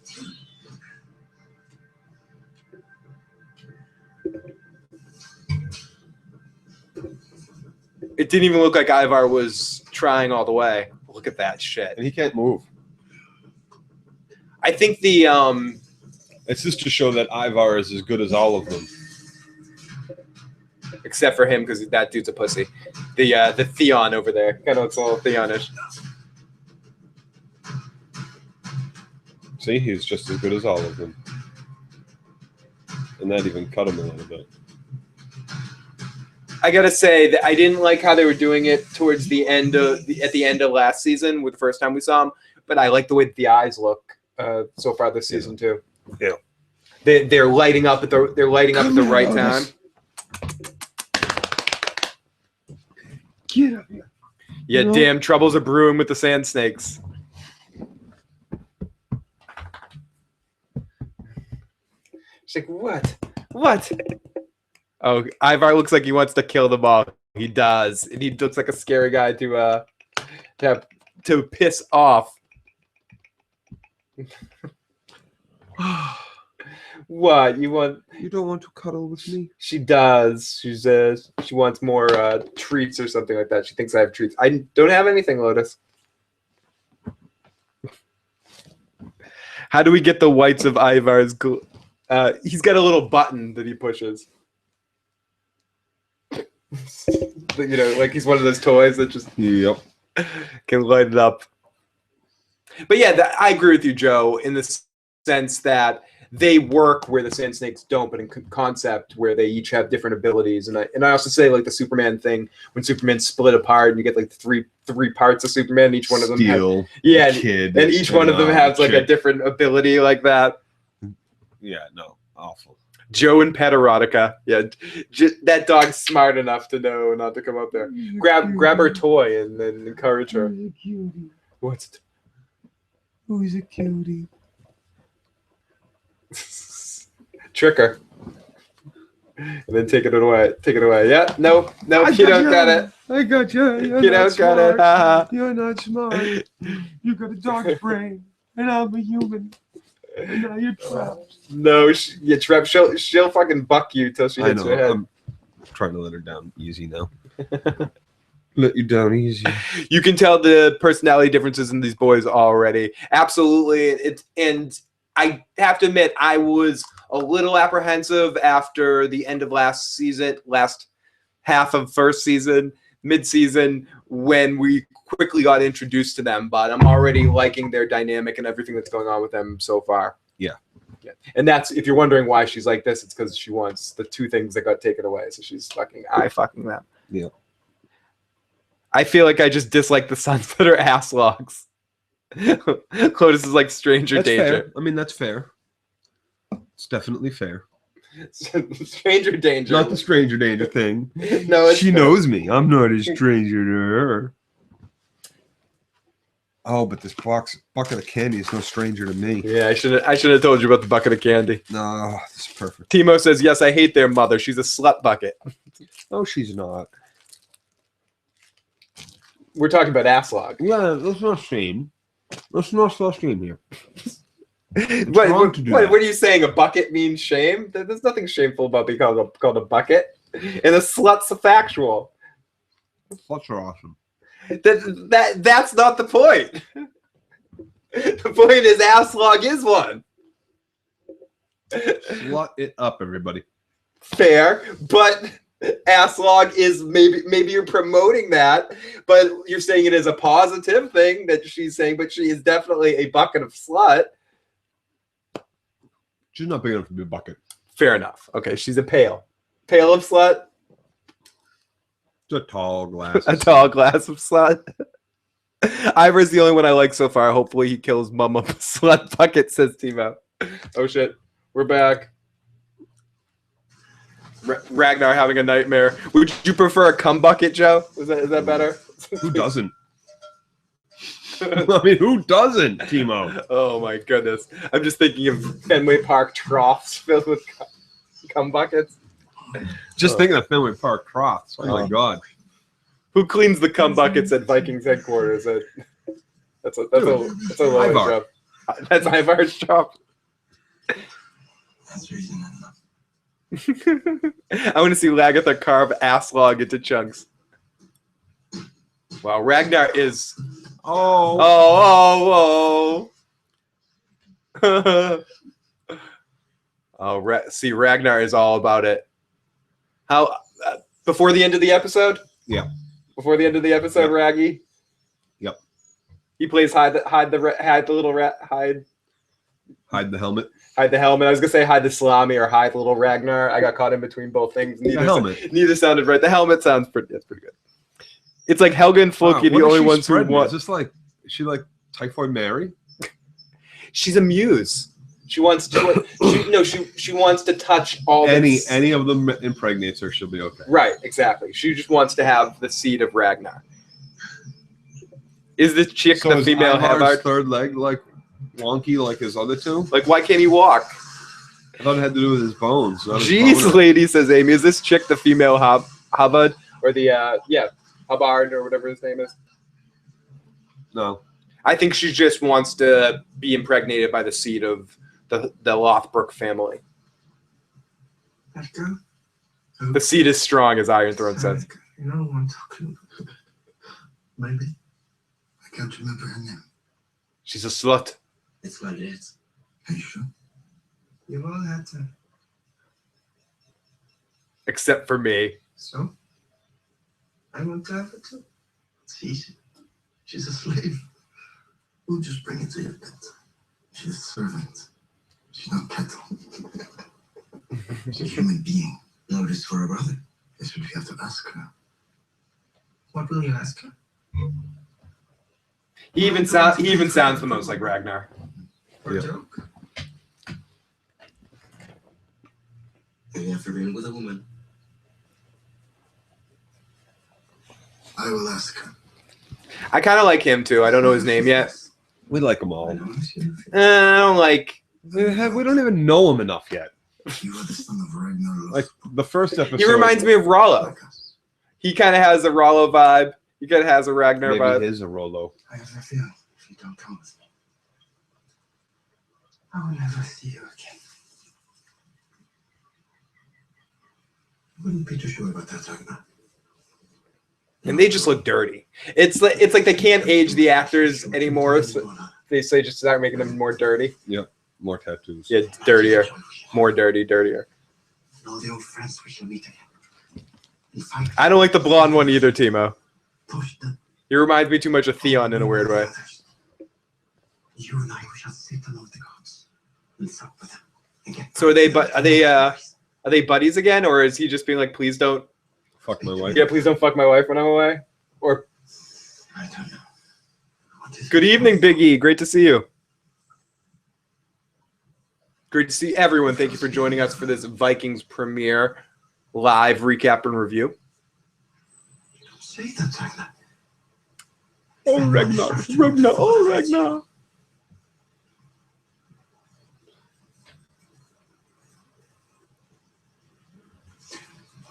[SPEAKER 1] It didn't even look like Ivar was trying all the way. Look at that shit.
[SPEAKER 2] And he can't move.
[SPEAKER 1] I think the
[SPEAKER 2] It's just to show that Ivar is as good as all of them.
[SPEAKER 1] except for him because that dude's a pussy. The Theon over there kind of looks a little Theonish.
[SPEAKER 2] See, he's just as good as all of them. And that even cut him a little bit.
[SPEAKER 1] I gotta say that I didn't like how they were doing it towards the end of at the end of last season with the first time we saw him, but I like the way that the eyes look so far this season too.
[SPEAKER 2] Yeah,
[SPEAKER 1] they're lighting up at the right time.
[SPEAKER 2] Get up here.
[SPEAKER 1] Yeah, damn troubles are brewing with the sand snakes. She's like, what? What? Oh, Ivar looks like he wants to kill them all. He does. And he looks like a scary guy to piss off. What? You want?
[SPEAKER 2] You don't want to cuddle with me?
[SPEAKER 1] She does. She wants more treats or something like that. She thinks I have treats. I don't have anything, Lotus. How do we get the whites of Ivar's? He's got a little button that he pushes. You know, like he's one of those toys that just can light it up. But yeah, I agree with you, Joe, in the sense that they work where the Sand Snakes don't, but in concept where they each have different abilities. And I also say like the Superman thing, when Superman's split apart and you get like three parts of Superman, each one of them
[SPEAKER 2] Kid,
[SPEAKER 1] and each one of them has like a different ability like that.
[SPEAKER 2] Yeah, no, awful.
[SPEAKER 1] Joe and pet erotica. Yeah, that dog's smart enough to know not to come up there. Grab her toy and then encourage her.
[SPEAKER 2] Who's a cutie?
[SPEAKER 1] What's it?
[SPEAKER 2] Who's a cutie?
[SPEAKER 1] Trick her. And then take it away. Take it away. Yeah, nope, you don't got it.
[SPEAKER 2] I got you.
[SPEAKER 1] You don't got it. Haha.
[SPEAKER 2] You're not smart. You got a dog's brain, and I'm a human. And now you're trapped.
[SPEAKER 1] No, you're trapped. She'll fucking buck you till she hits your head.
[SPEAKER 2] I'm trying to let her down easy now. Let you down easy.
[SPEAKER 1] You can tell the personality differences in these boys already. Absolutely. And I have to admit, I was a little apprehensive after the end of last half of first season, mid-season, when we quickly got introduced to them. But I'm already liking their dynamic and everything that's going on with them so far.
[SPEAKER 2] Yeah.
[SPEAKER 1] And that's, if you're wondering why she's like this, it's because she wants the two things that got taken away. So she's fucking them.
[SPEAKER 2] Yeah.
[SPEAKER 1] I feel like I just dislike the sons that are Aslogs. Clotus is like stranger danger.
[SPEAKER 2] Fair. I mean, that's fair. It's definitely fair.
[SPEAKER 1] Stranger danger.
[SPEAKER 2] Not the stranger danger thing.
[SPEAKER 1] No,
[SPEAKER 2] she knows me. I'm not a stranger to her. Oh, but this bucket of candy is no stranger to me.
[SPEAKER 1] Yeah, I should have told you about the bucket of candy.
[SPEAKER 2] No, this is perfect.
[SPEAKER 1] Timo says, yes, I hate their mother. She's a slut bucket.
[SPEAKER 2] Oh, she's not.
[SPEAKER 1] We're talking about Aslaug.
[SPEAKER 2] Yeah, that's not shame. That's not shame here.
[SPEAKER 1] What are you saying? A bucket means shame? There's nothing shameful about being called a bucket. And a slut's a factual.
[SPEAKER 2] Sluts are awesome.
[SPEAKER 1] That's not the point. The point is Aslaug is one.
[SPEAKER 2] Slut it up, everybody.
[SPEAKER 1] Fair, but Aslaug is maybe you're promoting that, but you're saying it is a positive thing that she's saying, but she is definitely a bucket of slut.
[SPEAKER 2] She's not big enough to be a bucket.
[SPEAKER 1] Fair enough. Okay, she's a pail of slut.
[SPEAKER 2] It's a tall glass.
[SPEAKER 1] A tall glass of slut. Ivar's the only one I like so far. Hopefully he kills Mum of a slut bucket, says Timo. Oh shit. We're back. Ragnar having a nightmare. Would you prefer a cum bucket, Joe? Is that better?
[SPEAKER 2] Who doesn't? I mean, who doesn't, Timo?
[SPEAKER 1] Oh my goodness. I'm just thinking of Fenway Park troughs filled with cum buckets.
[SPEAKER 2] Just thinking of Fenway Park troughs. Oh my God.
[SPEAKER 1] Who cleans the cum buckets at Vikings headquarters? That's a low
[SPEAKER 2] Ivar.
[SPEAKER 1] job. That's Ivar's job.
[SPEAKER 3] That's reason enough.
[SPEAKER 1] I want to see Lagertha carve Aslaug into chunks. Wow, Ragnar is. Oh. See, Ragnar is all about it. How before the end of the episode?
[SPEAKER 2] Yeah.
[SPEAKER 1] Before the end of the episode,
[SPEAKER 2] Yep.
[SPEAKER 1] Raggy.
[SPEAKER 2] Yep.
[SPEAKER 1] He plays hide the
[SPEAKER 2] helmet.
[SPEAKER 1] Hide the helmet. I was gonna say hide the salami or hide little Ragnar. I got caught in between both things.
[SPEAKER 2] The helmet.
[SPEAKER 1] Neither sounded right. The helmet sounds pretty. That's pretty good. It's like Helga and Floki, the only ones who want.
[SPEAKER 2] Is this like? Is she like Typhoid Mary?
[SPEAKER 1] She's a muse. She wants to. She wants to touch all.
[SPEAKER 2] Any of them impregnates her, she'll be okay.
[SPEAKER 1] Right. Exactly. She just wants to have the seed of Ragnar. Is this chick
[SPEAKER 2] So
[SPEAKER 1] the
[SPEAKER 2] is
[SPEAKER 1] female
[SPEAKER 2] Ivar's
[SPEAKER 1] Havard?
[SPEAKER 2] third leg like wonky like his other two?
[SPEAKER 1] Like, why can't he walk?
[SPEAKER 2] I thought it had to do with his bones. Not his
[SPEAKER 1] Jeez,
[SPEAKER 2] boner.
[SPEAKER 1] lady, says Amy. Is this chick the female Havard or the Hubbard or whatever his name is?
[SPEAKER 2] No.
[SPEAKER 1] I think she just wants to be impregnated by the seed of the Lothbrok family.
[SPEAKER 3] That girl?
[SPEAKER 1] The seed is strong, as Iron Throne says.
[SPEAKER 3] You know who I'm talking about? Maybe. I can't remember her name.
[SPEAKER 1] She's a slut.
[SPEAKER 3] It's what it is. Are you sure? You've all had to.
[SPEAKER 1] Except for me.
[SPEAKER 3] So? I want to have it too. It's easy. She's a slave. We'll just bring it to your bed. She's a servant. She's not cattle. She's a human being. Notice for a brother. This would we have to ask her. What will you ask her?
[SPEAKER 1] He even sounds the most like Ragnar.
[SPEAKER 3] For a joke? Have you ever been with a woman? I will ask her.
[SPEAKER 1] I kind of like him too. I don't know his name yet.
[SPEAKER 2] We like them all.
[SPEAKER 1] I don't like.
[SPEAKER 2] We don't even know him enough yet.
[SPEAKER 3] You are the son of Ragnar Lothbrok.
[SPEAKER 2] Like the first episode.
[SPEAKER 1] He reminds me of Rollo.
[SPEAKER 3] Like us.
[SPEAKER 1] He kind of has a Rollo vibe. He kind of has a Ragnar
[SPEAKER 2] Maybe
[SPEAKER 1] vibe.
[SPEAKER 2] his a Rollo.
[SPEAKER 3] I have a feeling if you don't come with me, I will never see you again. I wouldn't be too sure about that, Ragnar.
[SPEAKER 1] And they just look dirty. It's like they can't age the actors anymore. So they just start making them more dirty.
[SPEAKER 2] Yep. More tattoos.
[SPEAKER 1] Yeah, dirtier, more dirtier.
[SPEAKER 3] And all the old friends we shall meet again. And fight.
[SPEAKER 1] I don't like the blonde one either, Timo.
[SPEAKER 3] Push them.
[SPEAKER 1] He reminds me too much of Theon in a weird way.
[SPEAKER 3] You and I we shall sit among the gods and sup with them. And get
[SPEAKER 1] So are they buddies again, or is he just being like, please don't?
[SPEAKER 2] Fuck my wife.
[SPEAKER 1] Yeah, please don't fuck my wife when I'm away. Or
[SPEAKER 3] I don't know. What is
[SPEAKER 1] good
[SPEAKER 3] it?
[SPEAKER 1] evening, Big E. Great to see you. Great to see everyone. Thank you for joining us for this Vikings premiere live recap and review.
[SPEAKER 3] Don't say that, Ragnar.
[SPEAKER 1] Oh, Ragnar.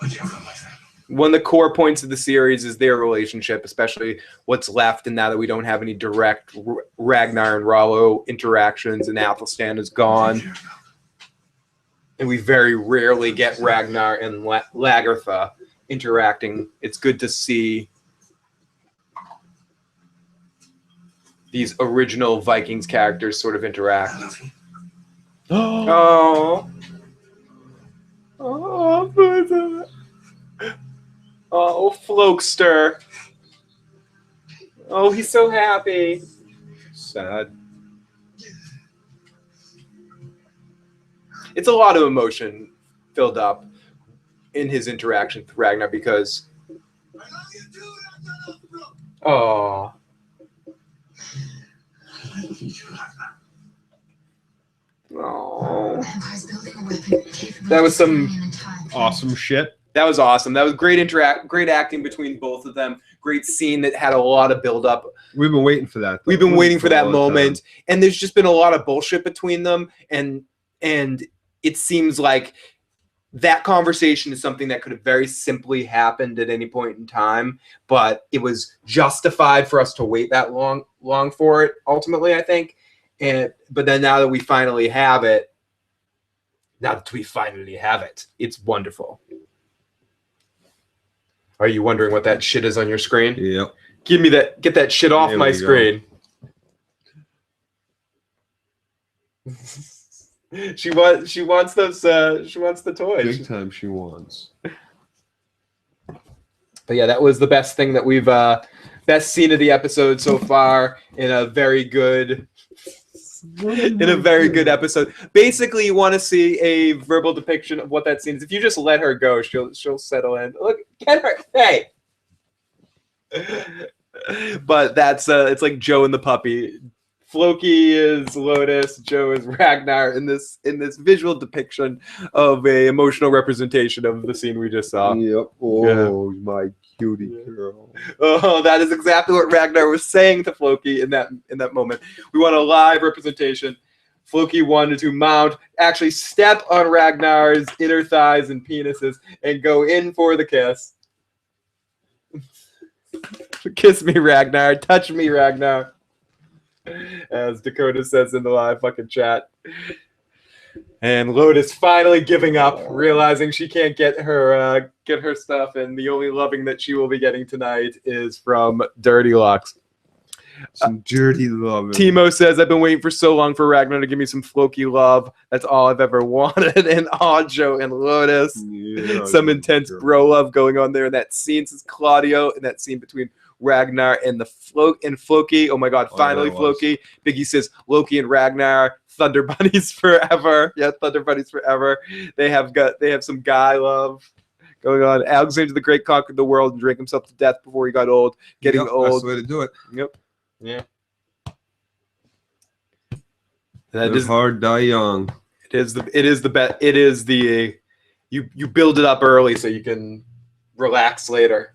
[SPEAKER 3] Watch over my family.
[SPEAKER 1] One of the core points of the series is their relationship, especially what's left. And now that we don't have any direct Ragnar and Rollo interactions, and Athelstan is gone, and we very rarely get Ragnar and Lagertha interacting. It's good to see these original Vikings characters sort of interact.
[SPEAKER 3] I love you.
[SPEAKER 1] Oh. Oh, Flokester. Oh, he's so happy.
[SPEAKER 2] Sad.
[SPEAKER 1] It's a lot of emotion filled up in his interaction with Ragnar because.
[SPEAKER 3] I love you too, Ragnar Lothbrok.
[SPEAKER 1] Oh.
[SPEAKER 3] I love you too, Ragnar.
[SPEAKER 1] Oh.
[SPEAKER 4] Empire's building a weapon capable
[SPEAKER 1] That
[SPEAKER 4] of
[SPEAKER 1] was some
[SPEAKER 4] destroying an entire planet.
[SPEAKER 2] Awesome shit.
[SPEAKER 1] That was awesome. That was great acting between both of them. great scene that had a lot of build up.
[SPEAKER 2] We've been waiting for that.
[SPEAKER 1] We've been waiting for that moment, and there's just been a lot of bullshit between them, and it seems like that conversation is something that could have very simply happened at any point in time, but it was justified for us to wait that long for it. Ultimately, I think, but then now that we finally have it, it's wonderful. Are you wondering what that shit is on your screen?
[SPEAKER 2] Yep.
[SPEAKER 1] Get that shit off my screen. She wants those. She wants the toys.
[SPEAKER 2] Big time, she wants.
[SPEAKER 1] But yeah, that was the best thing that we've best scene of the episode so far in a very good episode. Basically, you want to see a verbal depiction of what that scene is. If you just let her go, she'll settle in. Look, get her. Hey. But that's it's like Joe and the puppy. Floki is Lotus, Joe is Ragnar in this visual depiction of a emotional representation of the scene we just saw.
[SPEAKER 2] Yep. Oh, yeah. My cutie girl.
[SPEAKER 1] Oh, that is exactly what Ragnar was saying to Floki in that moment. We want a live representation. Floki wanted to actually step on Ragnar's inner thighs and penises and go in for the kiss. Kiss me, Ragnar. Touch me, Ragnar. As Dakota says in the live fucking chat. And Lotus finally giving up, realizing she can't get her stuff, and the only loving that she will be getting tonight is from Dirty Locks.
[SPEAKER 2] Some dirty love.
[SPEAKER 1] Timo says, I've been waiting for so long for Ragnar to give me some Floki love. That's all I've ever wanted. And Joe and Lotus. Yeah, some intense bro love going on there in that scene. Says Claudio in that scene between Ragnar and Floki. Oh my God, finally Floki. Biggie says Loki and Ragnar, Thunder Buddies forever. Yeah, Thunder Buddies forever. They have some guy love going on. Alexander the Great conquered the world and drank himself to death before he got old. Old.
[SPEAKER 2] That's the way to do it.
[SPEAKER 1] Yep. Yeah.
[SPEAKER 2] Live hard, die young.
[SPEAKER 1] It is the bet. It is the you build it up early so you can relax later.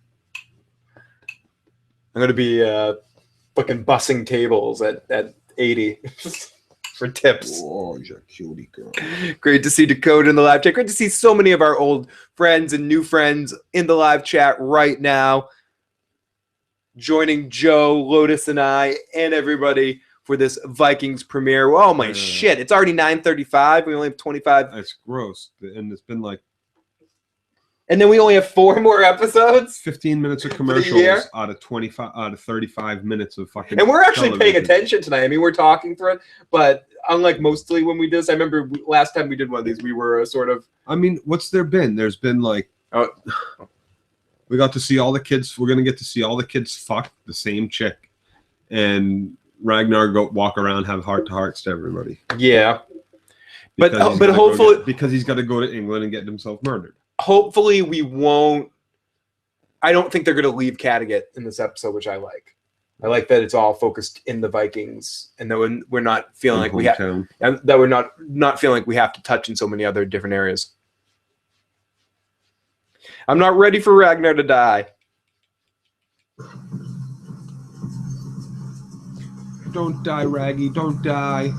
[SPEAKER 1] I'm gonna be fucking bussing tables at 80 for tips.
[SPEAKER 2] Oh, you're a cutie girl.
[SPEAKER 1] Great to see Dakota in the live chat. Great to see so many of our old friends and new friends in the live chat right now. Joining Joe, Lotus, and I, and everybody for this Vikings premiere. Oh my shit! It's already 9:35. We only have 25.
[SPEAKER 2] That's gross, and it's been like.
[SPEAKER 1] And then we only have 4 more episodes.
[SPEAKER 2] 15 minutes of commercials out of 35 minutes of fucking.
[SPEAKER 1] And we're actually paying attention tonight. I mean, we're talking through it, but unlike mostly when we do this, I remember last time we did one of these, we were sort of.
[SPEAKER 2] I mean, what's there been? There's been like. We got to see all the kids. We're gonna get to see all the kids fuck the same chick, and Ragnar walk around, have heart-to-hearts to everybody.
[SPEAKER 1] Yeah, but hopefully
[SPEAKER 2] because he's got to go to England and get himself murdered.
[SPEAKER 1] Hopefully we won't. I don't think they're gonna leave Kattegat in this episode, which I like. I like that it's all focused in the Vikings, and that we're not feeling like we have that we're not feeling like we have to touch in so many other different areas. I'm not ready for Ragnar to die.
[SPEAKER 2] Don't die, Raggy. Don't die.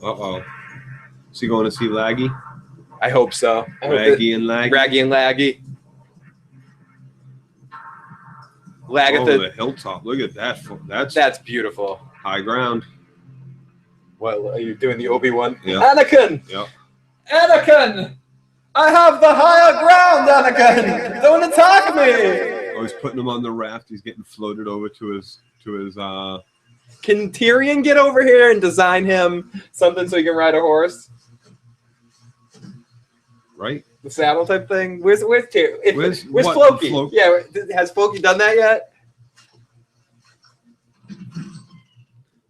[SPEAKER 2] Uh-oh. Is he going to see Laggy?
[SPEAKER 1] I hope so.
[SPEAKER 2] Raggy and Laggy?
[SPEAKER 1] Raggy and Laggy. Lagertha.
[SPEAKER 2] Oh, the hilltop. Look at that.
[SPEAKER 1] That's beautiful.
[SPEAKER 2] High ground.
[SPEAKER 1] What are you doing? The Obi-Wan?
[SPEAKER 2] Yep.
[SPEAKER 1] Anakin!
[SPEAKER 2] Yep.
[SPEAKER 1] Anakin! I have the higher ground, Anakin! Don't attack me!
[SPEAKER 2] Oh, he's putting him on the raft. He's getting floated over to his
[SPEAKER 1] Can Tyrion get over here and design him something so he can ride a horse?
[SPEAKER 2] Right?
[SPEAKER 1] The saddle type thing? Where's Tyrion? Where's
[SPEAKER 2] what,
[SPEAKER 1] Floki?
[SPEAKER 2] Floki?
[SPEAKER 1] Yeah, has Floki done that yet?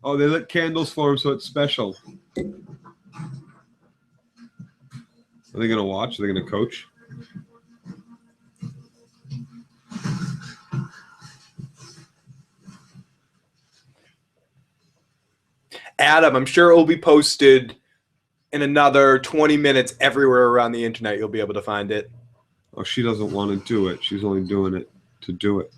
[SPEAKER 2] Oh, they lit candles for him, so it's special. Are they going to watch? Are they going to coach?
[SPEAKER 1] Adam, I'm sure it will be posted in another 20 minutes, everywhere around the internet, you'll be able to find it.
[SPEAKER 2] Oh, she doesn't want to do it. She's only doing it to do it.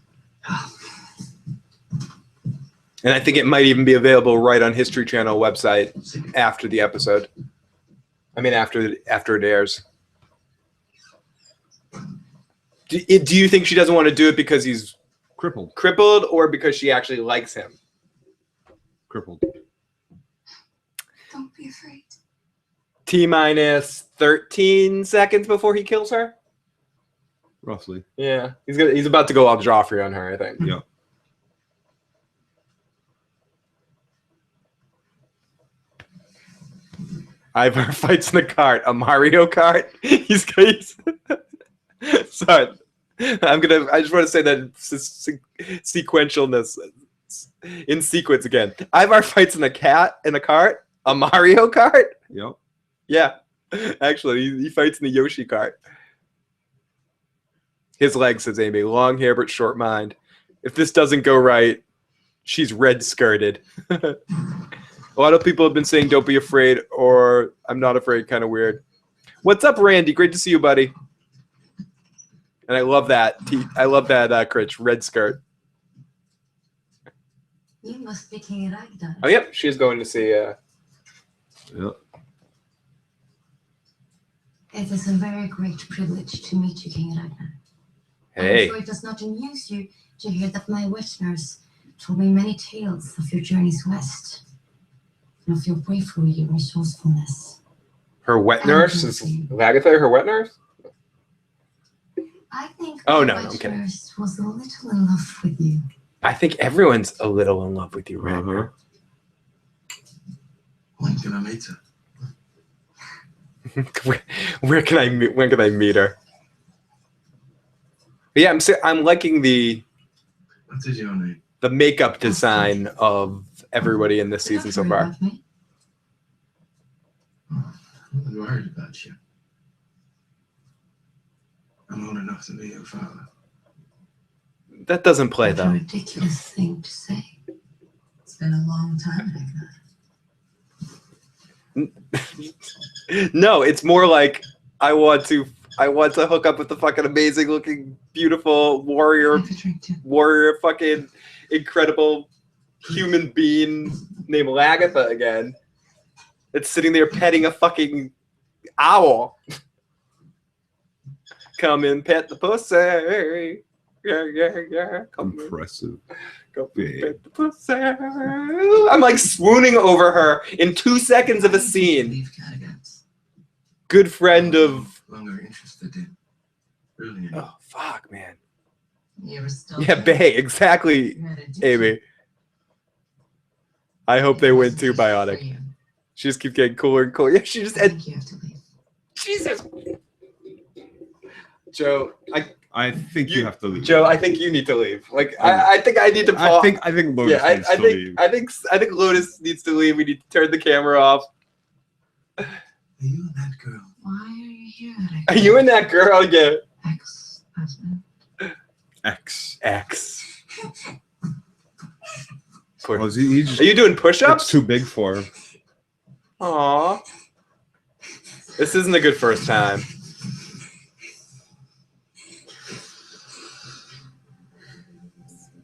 [SPEAKER 1] And I think it might even be available right on History Channel website after the episode. I mean, after it airs. Do you think she doesn't want to do it because he's crippled, or because she actually likes him?
[SPEAKER 2] Crippled.
[SPEAKER 4] Don't be afraid.
[SPEAKER 1] T-minus 13 seconds before he kills her?
[SPEAKER 2] Roughly.
[SPEAKER 1] Yeah. He's about to go all Joffrey on her, I think.
[SPEAKER 2] Yeah.
[SPEAKER 1] Ivar fights in the cart. A Mario Kart? He's sorry. I just want to say that sequentialness in sequence again. Ivar fights in a cart. A Mario Kart?
[SPEAKER 2] Yep.
[SPEAKER 1] Yeah. Actually, he fights in the Yoshi kart. His leg, says Amy. Long hair but short mind. If this doesn't go right, she's red skirted. A lot of people have been saying don't be afraid or I'm not afraid, kind of weird. What's up, Randy? Great to see you, buddy. And I love that. I love that, Critch. Red skirt.
[SPEAKER 4] You must be King Ragnar.
[SPEAKER 1] Oh, yep. She's going to see...
[SPEAKER 2] Yeah.
[SPEAKER 4] It is a very great privilege to meet you, King Ragnar.
[SPEAKER 1] Hey.
[SPEAKER 4] I'm sure it does not amuse you to hear that my wet nurse told me many tales of your journeys west, and of your bravery and resourcefulness.
[SPEAKER 1] Her wet nurse? Is Lagertha her wet nurse?
[SPEAKER 4] I think
[SPEAKER 1] oh,
[SPEAKER 4] my
[SPEAKER 1] no,
[SPEAKER 4] wet
[SPEAKER 1] I'm kidding.
[SPEAKER 4] nurse was a little in love with you.
[SPEAKER 1] I think everyone's a little in love with you, Ragnar.
[SPEAKER 3] When can I meet her?
[SPEAKER 1] When can I meet her? But yeah, I'm liking the
[SPEAKER 3] What is your name?
[SPEAKER 1] The makeup design of everybody in this season so far.
[SPEAKER 3] I'm worried about you. I'm old enough to be your father.
[SPEAKER 1] That doesn't play
[SPEAKER 4] What a
[SPEAKER 1] though.
[SPEAKER 4] ridiculous thing to say. It's been a long time, Ragnar.
[SPEAKER 1] No, it's more like I want to hook up with the fucking amazing looking, beautiful warrior fucking incredible human being named Lagertha again. It's sitting there petting a fucking owl. Come and pet the pussy. Yeah. Come
[SPEAKER 2] Impressive.
[SPEAKER 1] Go pet the pussy. I'm like swooning over her in 2 seconds of a scene.
[SPEAKER 3] Leave Kattegat.
[SPEAKER 1] Good friend of.
[SPEAKER 3] Longer interested in. Really.
[SPEAKER 1] Oh fuck, man.
[SPEAKER 4] You were still
[SPEAKER 1] Yeah, Bay, exactly, Amy. I hope they win too, Bionic. She just keeps getting cooler and cooler. Yeah, she just.
[SPEAKER 4] I think you have to leave.
[SPEAKER 1] Jesus. Joe,
[SPEAKER 2] I think you have to leave.
[SPEAKER 1] Joe, I think you need to leave. Like, I think I need to pause.
[SPEAKER 2] I think Lotus needs to leave.
[SPEAKER 1] I think Lotus needs to leave. We need to turn the camera off.
[SPEAKER 3] Are you and that girl?
[SPEAKER 4] Why are you here?
[SPEAKER 1] Are you and that girl again?
[SPEAKER 4] Ex-husband.
[SPEAKER 2] X.
[SPEAKER 1] Poor-
[SPEAKER 2] Oh, he just,
[SPEAKER 1] Are you doing push-ups?
[SPEAKER 2] it's too big for him.
[SPEAKER 1] Aw. This isn't a good first time.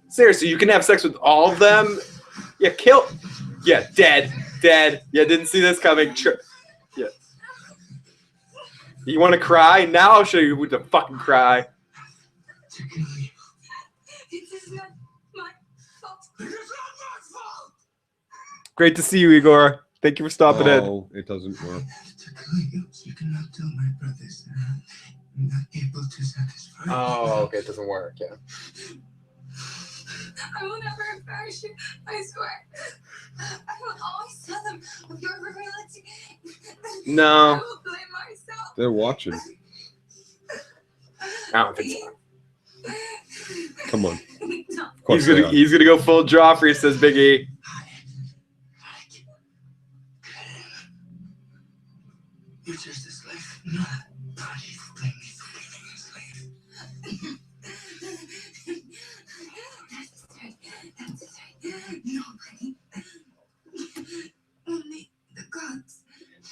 [SPEAKER 1] Seriously, you can have sex with all of them? Yeah, kill. Yeah, dead. Yeah, didn't see this coming. Yeah. You want to cry? Now I'll show you what to fucking cry.
[SPEAKER 4] It is not my fault.
[SPEAKER 3] It is not my fault!
[SPEAKER 1] Great to see you, Igor. Thank you for stopping in.
[SPEAKER 2] Oh, it doesn't work.
[SPEAKER 3] To kill you, you cannot tell my brothers. I'm not able to satisfy.
[SPEAKER 1] Oh, okay, it doesn't work. Yeah.
[SPEAKER 4] I will never embarrass you. I swear. I will always tell them of your virility.
[SPEAKER 1] No.
[SPEAKER 4] I will blame myself.
[SPEAKER 2] They're watching.
[SPEAKER 1] I don't think so.
[SPEAKER 2] Come on.
[SPEAKER 4] No.
[SPEAKER 2] Of course
[SPEAKER 1] He's
[SPEAKER 2] they
[SPEAKER 1] gonna
[SPEAKER 2] are.
[SPEAKER 1] he's gonna go full Joffrey, says Big E.
[SPEAKER 3] You're just a slave. No. Body blame me for being a slave.
[SPEAKER 4] That's right. Nobody. Only the gods.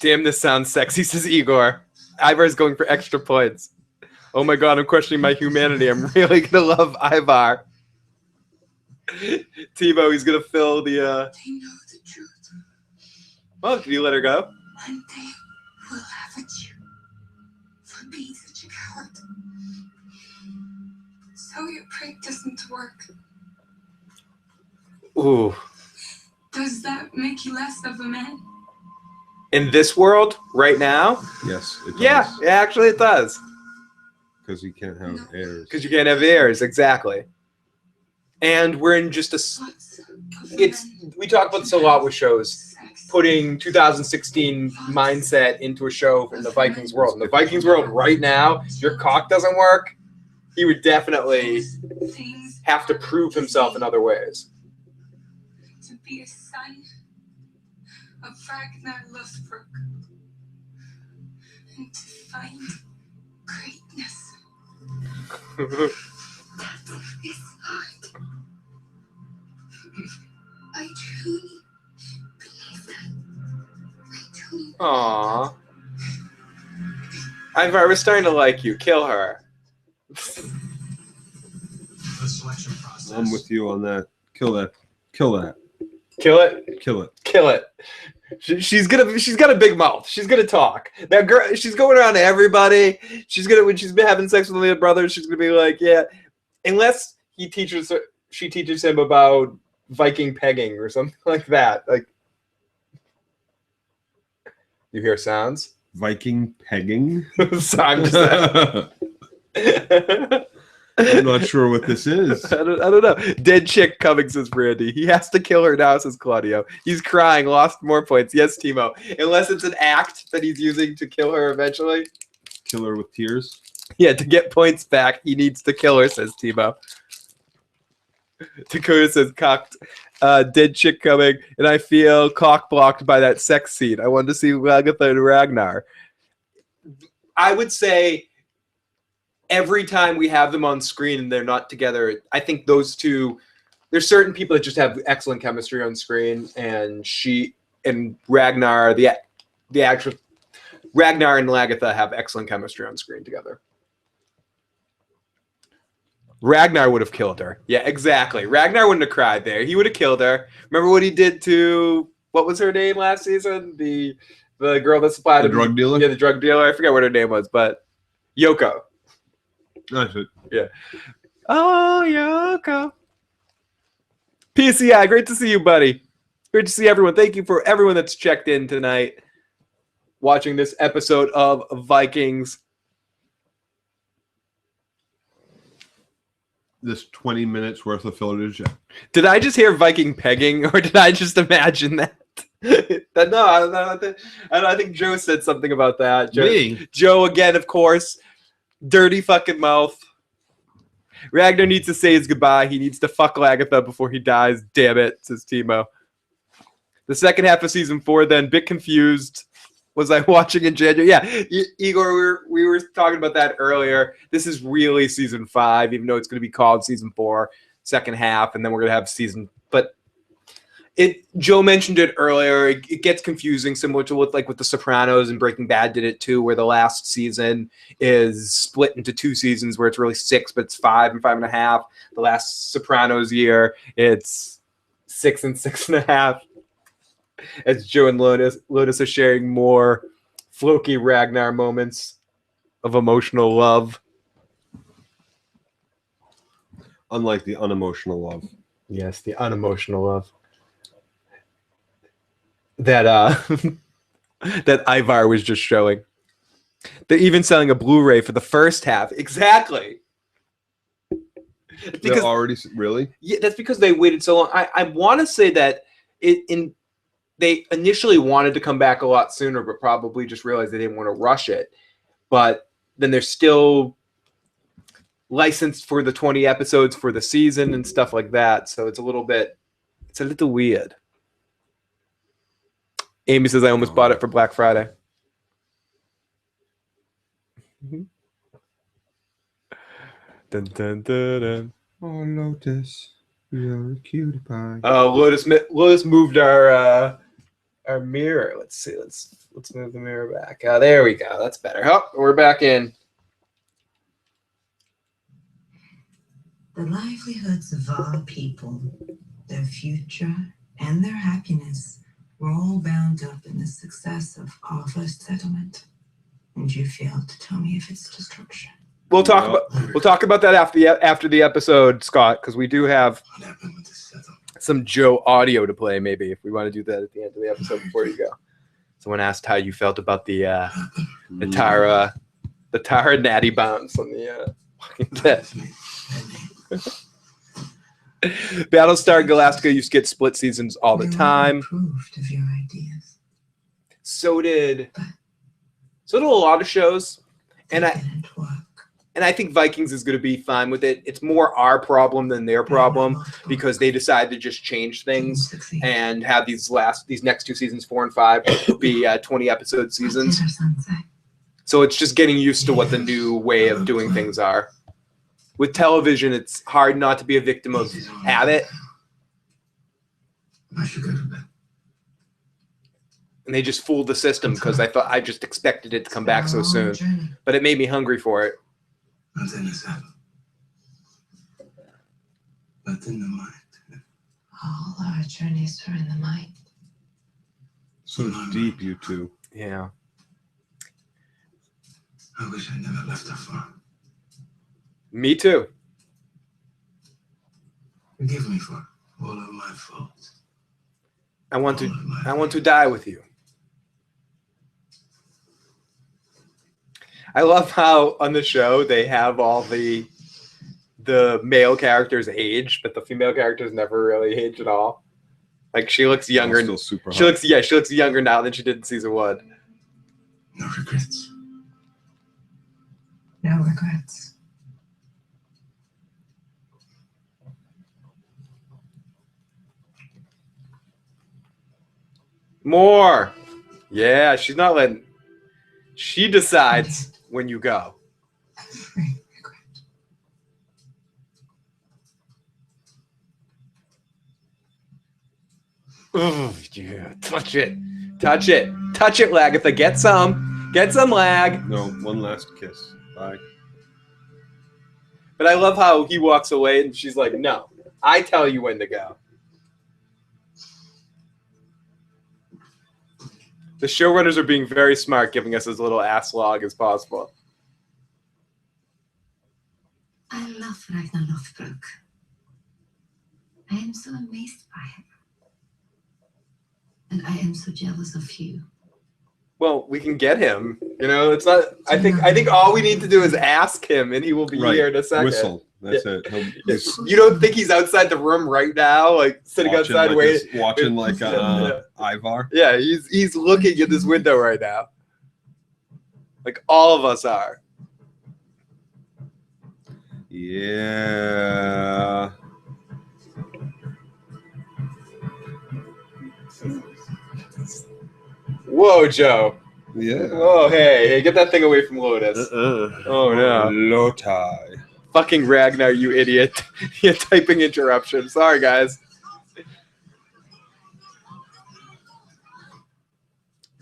[SPEAKER 1] Damn, this sounds sexy, says Igor. Ivar's going for extra points. Oh my god, I'm questioning my humanity. I'm really gonna love Ivar. Timo, he's gonna fill the
[SPEAKER 3] They know the truth.
[SPEAKER 1] Well, can you let her go?
[SPEAKER 3] And they will laugh at you for being such a coward. So your prank doesn't work.
[SPEAKER 1] Ooh.
[SPEAKER 3] Does that make you less of a man?
[SPEAKER 1] In this world, right now?
[SPEAKER 2] Yes, it does.
[SPEAKER 1] Yeah, actually it does.
[SPEAKER 2] Because you can't have heirs.
[SPEAKER 1] Because you can't have heirs, exactly. And we're in just we talk about this a lot with shows, putting 2016 mindset into a show in the Vikings world. In the Vikings world right now, if your cock doesn't work, he would definitely have to prove himself in other ways.
[SPEAKER 3] To be a son of Ragnar Lothbrok and to find greatness. That is hard. I truly believe that. I truly.
[SPEAKER 1] Aww. Ivar, we're starting to like you. Kill her.
[SPEAKER 5] The selection process.
[SPEAKER 2] I'm with you on that. Kill that. Kill that.
[SPEAKER 1] Kill it.
[SPEAKER 2] Kill it.
[SPEAKER 1] Kill it. She's got a big mouth. She's gonna talk. That girl, she's going around to everybody. When she's been having sex with the brothers, she's gonna be like, yeah. Unless she teaches him about Viking pegging or something like that. Like, you hear sounds?
[SPEAKER 2] Viking pegging?
[SPEAKER 1] Sounds.
[SPEAKER 2] I'm not sure what this is.
[SPEAKER 1] I don't know. Dead chick coming, says Brandy. He has to kill her now, says Claudio. He's crying, lost more points. Yes, Timo. Unless it's an act that he's using to kill her eventually.
[SPEAKER 2] Kill her with tears?
[SPEAKER 1] Yeah, to get points back, he needs to kill her, says Timo. Dakota says, cocked. Dead chick coming, and I feel cock blocked by that sex scene. I wanted to see Lagertha and Ragnar. I would say every time we have them on screen and they're not together, I think those two, there's certain people that just have excellent chemistry on screen, and she and Ragnar, the actual Ragnar and Lagertha have excellent chemistry on screen together. Ragnar would have killed her. Yeah, exactly. Ragnar wouldn't have cried there. He would have killed her. Remember what he did to, what was her name last season? The girl that supplied
[SPEAKER 2] the drug dealer?
[SPEAKER 1] Yeah, the drug dealer. I forget what her name was, but Yoko.
[SPEAKER 2] That's it.
[SPEAKER 1] Yeah. Oh, Yoko. PCI, great to see you, buddy. Great to see everyone. Thank you for everyone that's checked in tonight, watching this episode of Vikings.
[SPEAKER 2] This 20 minutes worth of footage.
[SPEAKER 1] Did I just hear Viking pegging, or did I just imagine that? No, I don't know. I think Joe said something about that. Joe again, of course. Dirty fucking mouth. Ragnar needs to say his goodbye. He needs to fuck Lagertha before he dies. Damn it, says Timo. The second half of season 4, then, bit confused. Was I watching in January? Yeah, Igor, we were talking about that earlier. This is really season 5, even though it's going to be called season 4, second half, and then we're going to have season. But Joe mentioned it earlier. It gets confusing, similar to what with The Sopranos and Breaking Bad did it too, where the last season is split into 2 seasons, where it's really 6, but it's 5 and 5.5. The last Sopranos year, it's 6 and 6.5. As Joe and Lotus are sharing more Floki Ragnar moments of emotional love.
[SPEAKER 2] Unlike the unemotional love.
[SPEAKER 1] Yes, the unemotional love. That that Ivar was just showing. They're even selling a Blu-ray for the first half. Exactly.
[SPEAKER 2] They're already really?
[SPEAKER 1] Yeah, that's because they waited so long. I want to say that they initially wanted to come back a lot sooner, but probably just realized they didn't want to rush it. But then they're still licensed for the 20 episodes for the season and stuff like that. So it's a little weird. Amy says, I almost bought it for Black Friday. Dun, dun, dun, dun.
[SPEAKER 2] Oh, Lotus, you're a cutie pie.
[SPEAKER 1] Lotus moved our our mirror. Let's see. Let's move the mirror back. There we go. That's better. Oh, we're back in.
[SPEAKER 5] The livelihoods of our people, their future, and their happiness were all bound up in the success of our first settlement. And you failed to tell me of its destruction.
[SPEAKER 1] We'll talk about that after the episode, Scott, because we do have some Joe audio to play. Maybe if we want to do that at the end of the episode before you go. Someone asked how you felt about the Tara natty bounce on the Walking Dead. Battlestar Galactica used to get split seasons all the time.
[SPEAKER 5] Approved of your ideas.
[SPEAKER 1] So did a lot of shows, and I think Vikings is going to be fine with it. It's more our problem than their problem because they decided to just change things and have these next 2 seasons, 4 and 5, be 20 episode seasons. So it's just getting used to what the new way of doing things are. With television, it's hard not to be a victim of habit.
[SPEAKER 3] I should go to bed.
[SPEAKER 1] And they just fooled the system because I just expected it to come back so soon. But it made me hungry for it.
[SPEAKER 3] Nothing has happened. But in the mind.
[SPEAKER 5] All our journeys are in the mind.
[SPEAKER 2] So deep, you two.
[SPEAKER 1] Yeah.
[SPEAKER 3] I wish I never left that far.
[SPEAKER 1] Me too.
[SPEAKER 3] Forgive me for all of my faults.
[SPEAKER 1] I want to die with you. I love how on the show they have all the male characters age, but the female characters never really age at all. Like she looks younger.
[SPEAKER 2] Still super hot.
[SPEAKER 1] She looks younger now than she did in season 1.
[SPEAKER 3] No regrets.
[SPEAKER 5] No regrets.
[SPEAKER 1] More. Yeah, she's not letting. She decides when you go.
[SPEAKER 5] Every regret.
[SPEAKER 1] Oh, yeah. Touch it, Lagertha. Get some, lag.
[SPEAKER 2] No, one last kiss. Bye.
[SPEAKER 1] But I love how he walks away and she's like, "No, I tell you when to go." The showrunners are being very smart, giving us as little Aslaug as possible.
[SPEAKER 4] I love Ragnar Lothbrok. I am so amazed by him. And I am so jealous of you.
[SPEAKER 1] Well, we can get him. You know, it's not. I think all we need to do is ask him, and he will be here in a second.
[SPEAKER 2] Whistle. That's it.
[SPEAKER 1] You don't think he's outside the room right now, like sitting outside waiting,
[SPEAKER 2] watching like Ivar?
[SPEAKER 1] Yeah, he's looking at this window right now, like all of us are.
[SPEAKER 2] Yeah.
[SPEAKER 1] Whoa, Joe.
[SPEAKER 2] Yeah.
[SPEAKER 1] Oh, hey, get that thing away from Lotus. Oh no.
[SPEAKER 2] Lotai.
[SPEAKER 1] Fucking Ragnar, you idiot. You're typing interruption. Sorry, guys.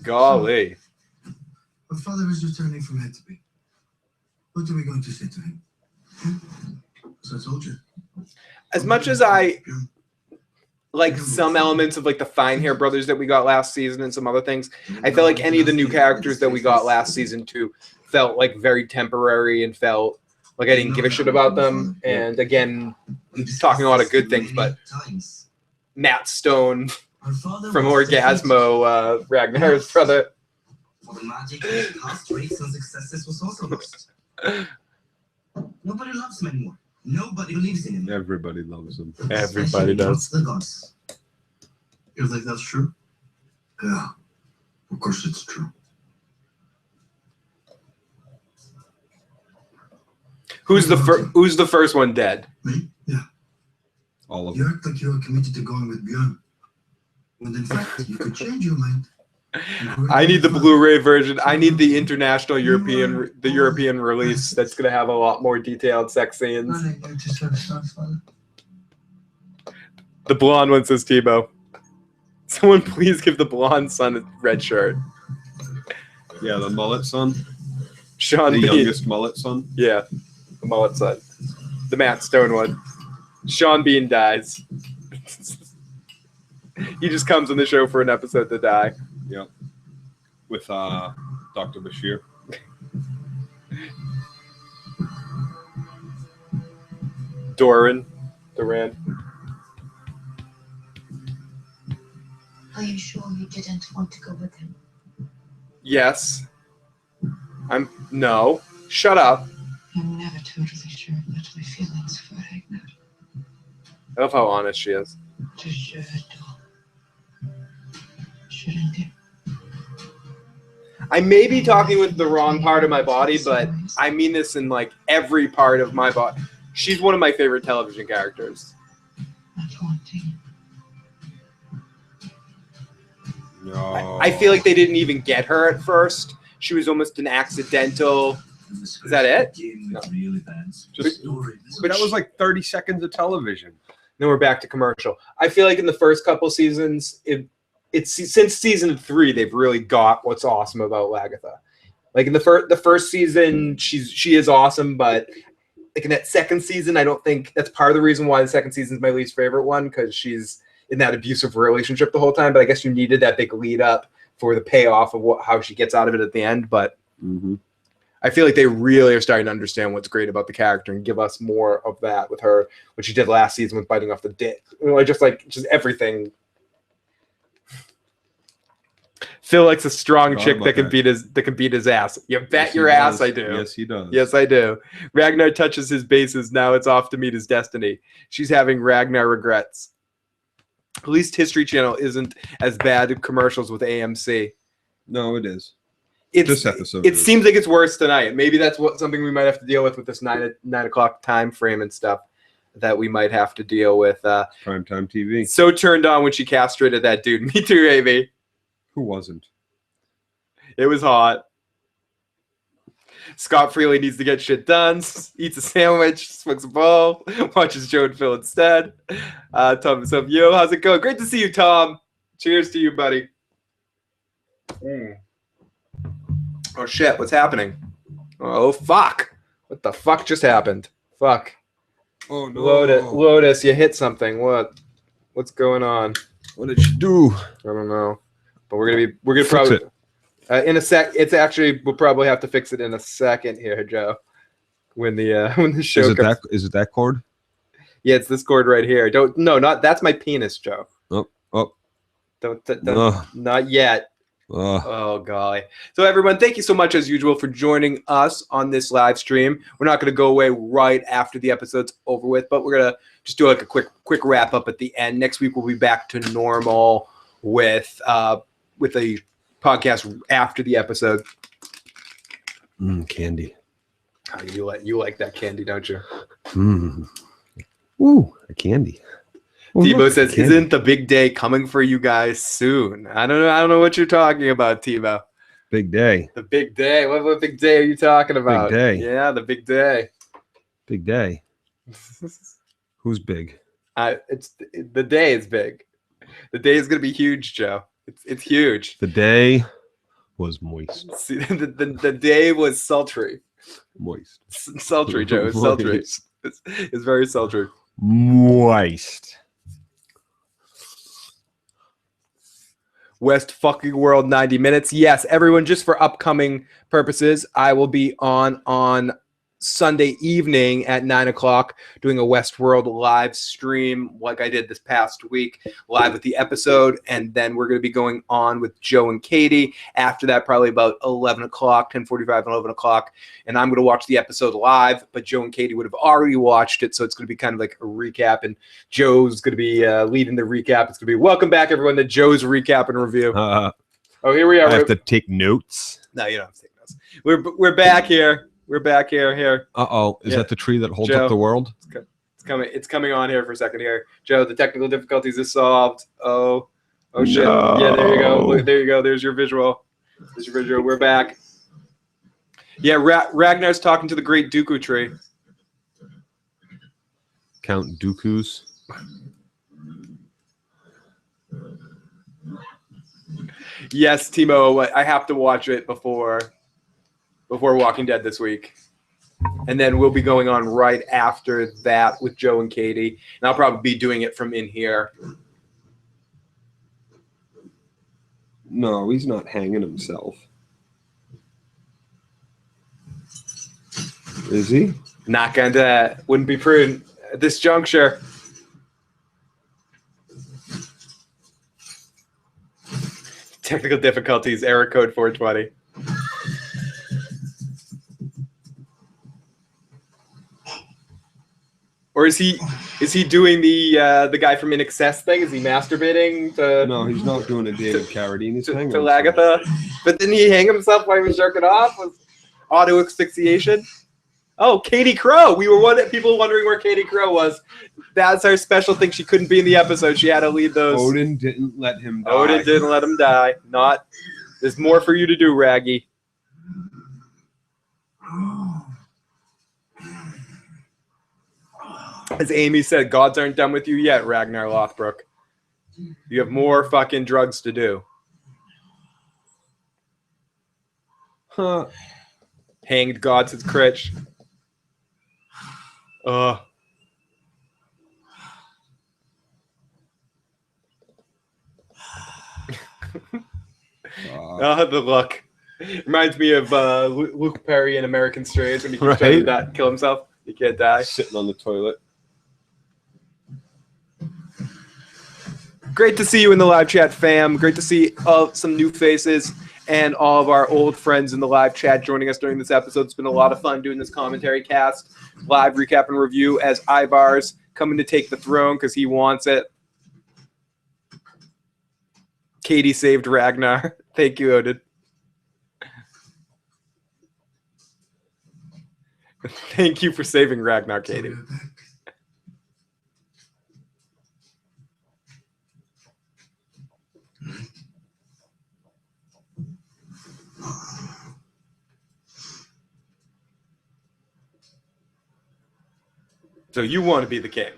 [SPEAKER 1] Golly.
[SPEAKER 3] My father is returning from Italy. What are we going to say to him? As I told you.
[SPEAKER 1] As much as I like some elements of like the Fine Hair brothers that we got last season and some other things, I felt like any of the new characters that we got last season too felt like very temporary and felt like I didn't give a shit about them. And again, talking a lot of good things, but Matt Stone from Orgasmo, Ragnar's brother.
[SPEAKER 3] Well, the magic and past race and successes was also lost. Nobody loves him anymore. Nobody believes in him.
[SPEAKER 2] Everybody loves him.
[SPEAKER 1] Everybody does.
[SPEAKER 3] The gods. You think that's true? Yeah, of course it's true.
[SPEAKER 1] Who's the first one dead?
[SPEAKER 3] Me? Yeah.
[SPEAKER 2] All of
[SPEAKER 3] You
[SPEAKER 2] them.
[SPEAKER 3] act like you are committed to going with Bjorn. When in fact, you could change your mind.
[SPEAKER 1] I need the Blu-ray version. I need the international European release that's going to have a lot more detailed sex scenes. The blonde one says Tebow. Someone please give the blonde son a red shirt.
[SPEAKER 2] Yeah, the mullet son.
[SPEAKER 1] Sean
[SPEAKER 2] The
[SPEAKER 1] Bean.
[SPEAKER 2] youngest mullet son.
[SPEAKER 1] Yeah, the mullet son. The Matt Stone one. Sean Bean dies. He just comes on the show for an episode to die.
[SPEAKER 2] Yep. With Dr. Bashir.
[SPEAKER 1] Duran.
[SPEAKER 4] Are you sure you didn't want to go with him?
[SPEAKER 1] Yes. No. Shut up.
[SPEAKER 5] I'm never totally sure about my feelings for Ragnar.
[SPEAKER 1] I love how honest she is.
[SPEAKER 5] Shouldn't you?
[SPEAKER 1] I may be talking with the wrong part of my body, but I mean this in like every part of my body. She's one of my favorite television characters.
[SPEAKER 5] Not wanting.
[SPEAKER 2] No.
[SPEAKER 1] I feel like they didn't even get her at first. She was almost an accidental. Is that it? No.
[SPEAKER 2] But that was like 30 seconds of television.
[SPEAKER 1] Then we're back to commercial. I feel like in the first couple seasons, it's since season 3 they've really got what's awesome about Lagertha. Like in the first season, she is awesome, but like in that second season, I don't think that's part of the reason why the second season is my least favorite one, because she's in that abusive relationship the whole time. But I guess you needed that big lead up for the payoff of how she gets out of it at the end. But I feel like they really are starting to understand what's great about the character and give us more of that with her, what she did last season with biting off the dick. Just everything. Phil likes a strong chick that can beat his ass. You bet your ass I do.
[SPEAKER 2] Yes, he does.
[SPEAKER 1] Yes, I do. Ragnar touches his bases. Now it's off to meet his destiny. She's having Ragnar regrets. At least History Channel isn't as bad at commercials with AMC.
[SPEAKER 2] No, it is.
[SPEAKER 1] This
[SPEAKER 2] episode.
[SPEAKER 1] It seems like it's worse tonight. Maybe that's something we might have to deal with this 9 o'clock time frame and stuff that we might have to deal with.
[SPEAKER 2] Primetime TV.
[SPEAKER 1] So turned on when she castrated that dude. Me too, Amy.
[SPEAKER 2] Who wasn't?
[SPEAKER 1] It was hot. Scott Freely needs to get shit done. Eats a sandwich, smokes a bowl, watches Joe and Phil instead. Tom is up. Yo, how's it going? Great to see you, Tom. Cheers to you, buddy. Oh, shit. What's happening? Oh, fuck. What the fuck just happened? Fuck.
[SPEAKER 2] Oh, no.
[SPEAKER 1] Lotus, you hit something. What's going on?
[SPEAKER 2] What did you do?
[SPEAKER 1] I don't know. But we're gonna probably in a sec. It's actually we'll probably have to fix it in a second here, Joe. When the show
[SPEAKER 2] is it that cord?
[SPEAKER 1] Yeah, it's this cord right here. That's my penis, Joe.
[SPEAKER 2] Oh.
[SPEAKER 1] Don't not yet. Oh golly. So everyone, thank you so much as usual for joining us on this live stream. We're not going to go away right after the episode's over with, but we're going to just do like a quick wrap up at the end. Next week we'll be back to normal with a podcast after the episode.
[SPEAKER 2] Candy.
[SPEAKER 1] Oh, you like that candy, don't you?
[SPEAKER 2] Ooh, a candy.
[SPEAKER 1] Tebow says, "Isn't the big day coming for you guys soon?" I don't know what you're talking about, Tebow.
[SPEAKER 2] Big day.
[SPEAKER 1] The big day. What big day are you talking about?
[SPEAKER 2] Big day.
[SPEAKER 1] Yeah, the big day.
[SPEAKER 2] Big day. Who's big?
[SPEAKER 1] The day is big. The day is gonna be huge, Joe. It's huge.
[SPEAKER 2] The day was moist.
[SPEAKER 1] See, the day was sultry.
[SPEAKER 2] Moist.
[SPEAKER 1] Sultry, Joe. It's sultry. It's very sultry.
[SPEAKER 2] Moist.
[SPEAKER 1] West fucking World 90 minutes. Yes, everyone, just for upcoming purposes, I will be on Sunday evening at 9 o'clock doing a Westworld live stream like I did this past week, live with the episode, and then we're going to be going on with Joe and Katie after that, probably about 11 o'clock, 10:45 and 11 o'clock, and I'm going to watch the episode live, but Joe and Katie would have already watched it, so it's going to be kind of like a recap, and Joe's going to be leading the recap. It's going to be welcome back, everyone, to Joe's recap and review. Oh, here we are.
[SPEAKER 2] I have to take notes.
[SPEAKER 1] No, you don't have to take notes. We're back here. We're back here.
[SPEAKER 2] Is that the tree that holds up the world?
[SPEAKER 1] It's coming on here for a second here. Joe, the technical difficulties is solved. Oh shit. No. Yeah, there you go. There you go. There's your visual. We're back. Yeah, Ragnar's talking to the great Dooku tree.
[SPEAKER 2] Count Dooku's.
[SPEAKER 1] Yes, Timo, I have to watch it before Walking Dead this week. And then we'll be going on right after that with Joe and Katie. And I'll probably be doing it from in here.
[SPEAKER 2] No, he's not hanging himself. Is he?
[SPEAKER 1] Not going to. Wouldn't be prudent at this juncture. Technical difficulties, error code 420. Or is he doing the guy from In Excess thing? Is he masturbating to?
[SPEAKER 2] No, he's not doing a David Carradine. He's hanging
[SPEAKER 1] to
[SPEAKER 2] himself.
[SPEAKER 1] Lagertha. But didn't he hang himself while he was jerking off with auto asphyxiation? Oh, Katie Crow. We were people wondering where Katie Crow was. That's our special thing. She couldn't be in the episode. She had to lead those.
[SPEAKER 2] Odin didn't let him die.
[SPEAKER 1] Odin didn't let him die. Not. There's more for you to do, Raggy. As Amy said, gods aren't done with you yet, Ragnar Lothbrok. You have more fucking drugs to do.
[SPEAKER 2] Huh.
[SPEAKER 1] Hanged gods at Critch. Oh, the look. Reminds me of Luke Perry in American Strays when he keeps trying to kill himself. He can't die.
[SPEAKER 2] Sitting on the toilet.
[SPEAKER 1] Great to see you in the live chat, fam. Great to see some new faces and all of our old friends in the live chat joining us during this episode. It's been a lot of fun doing this commentary cast, live recap and review as Ivar's coming to take the throne because he wants it. Katie saved Ragnar. Thank you, Odin. Thank you for saving Ragnar, Katie. So you want to be the king?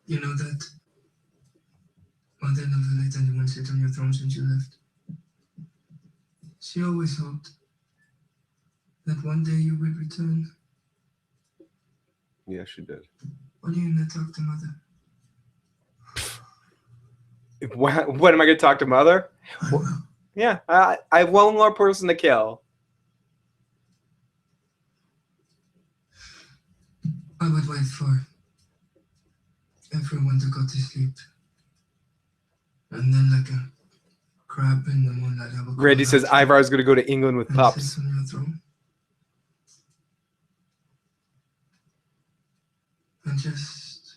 [SPEAKER 3] You know that Mother never let anyone sit on your throne since you left. She always hoped that one day you would return.
[SPEAKER 2] Yeah, she did.
[SPEAKER 3] Why do you not talk to Mother?
[SPEAKER 1] What am I going to talk to Mother?
[SPEAKER 3] I will.
[SPEAKER 1] Yeah, I have one more person to kill.
[SPEAKER 3] I would wait for everyone to go to sleep. And then like a crab in the moonlight, I will go
[SPEAKER 1] Randy says
[SPEAKER 3] out
[SPEAKER 1] Ivar's going to go to England with
[SPEAKER 3] and
[SPEAKER 1] pups.
[SPEAKER 3] sit on your throne. And just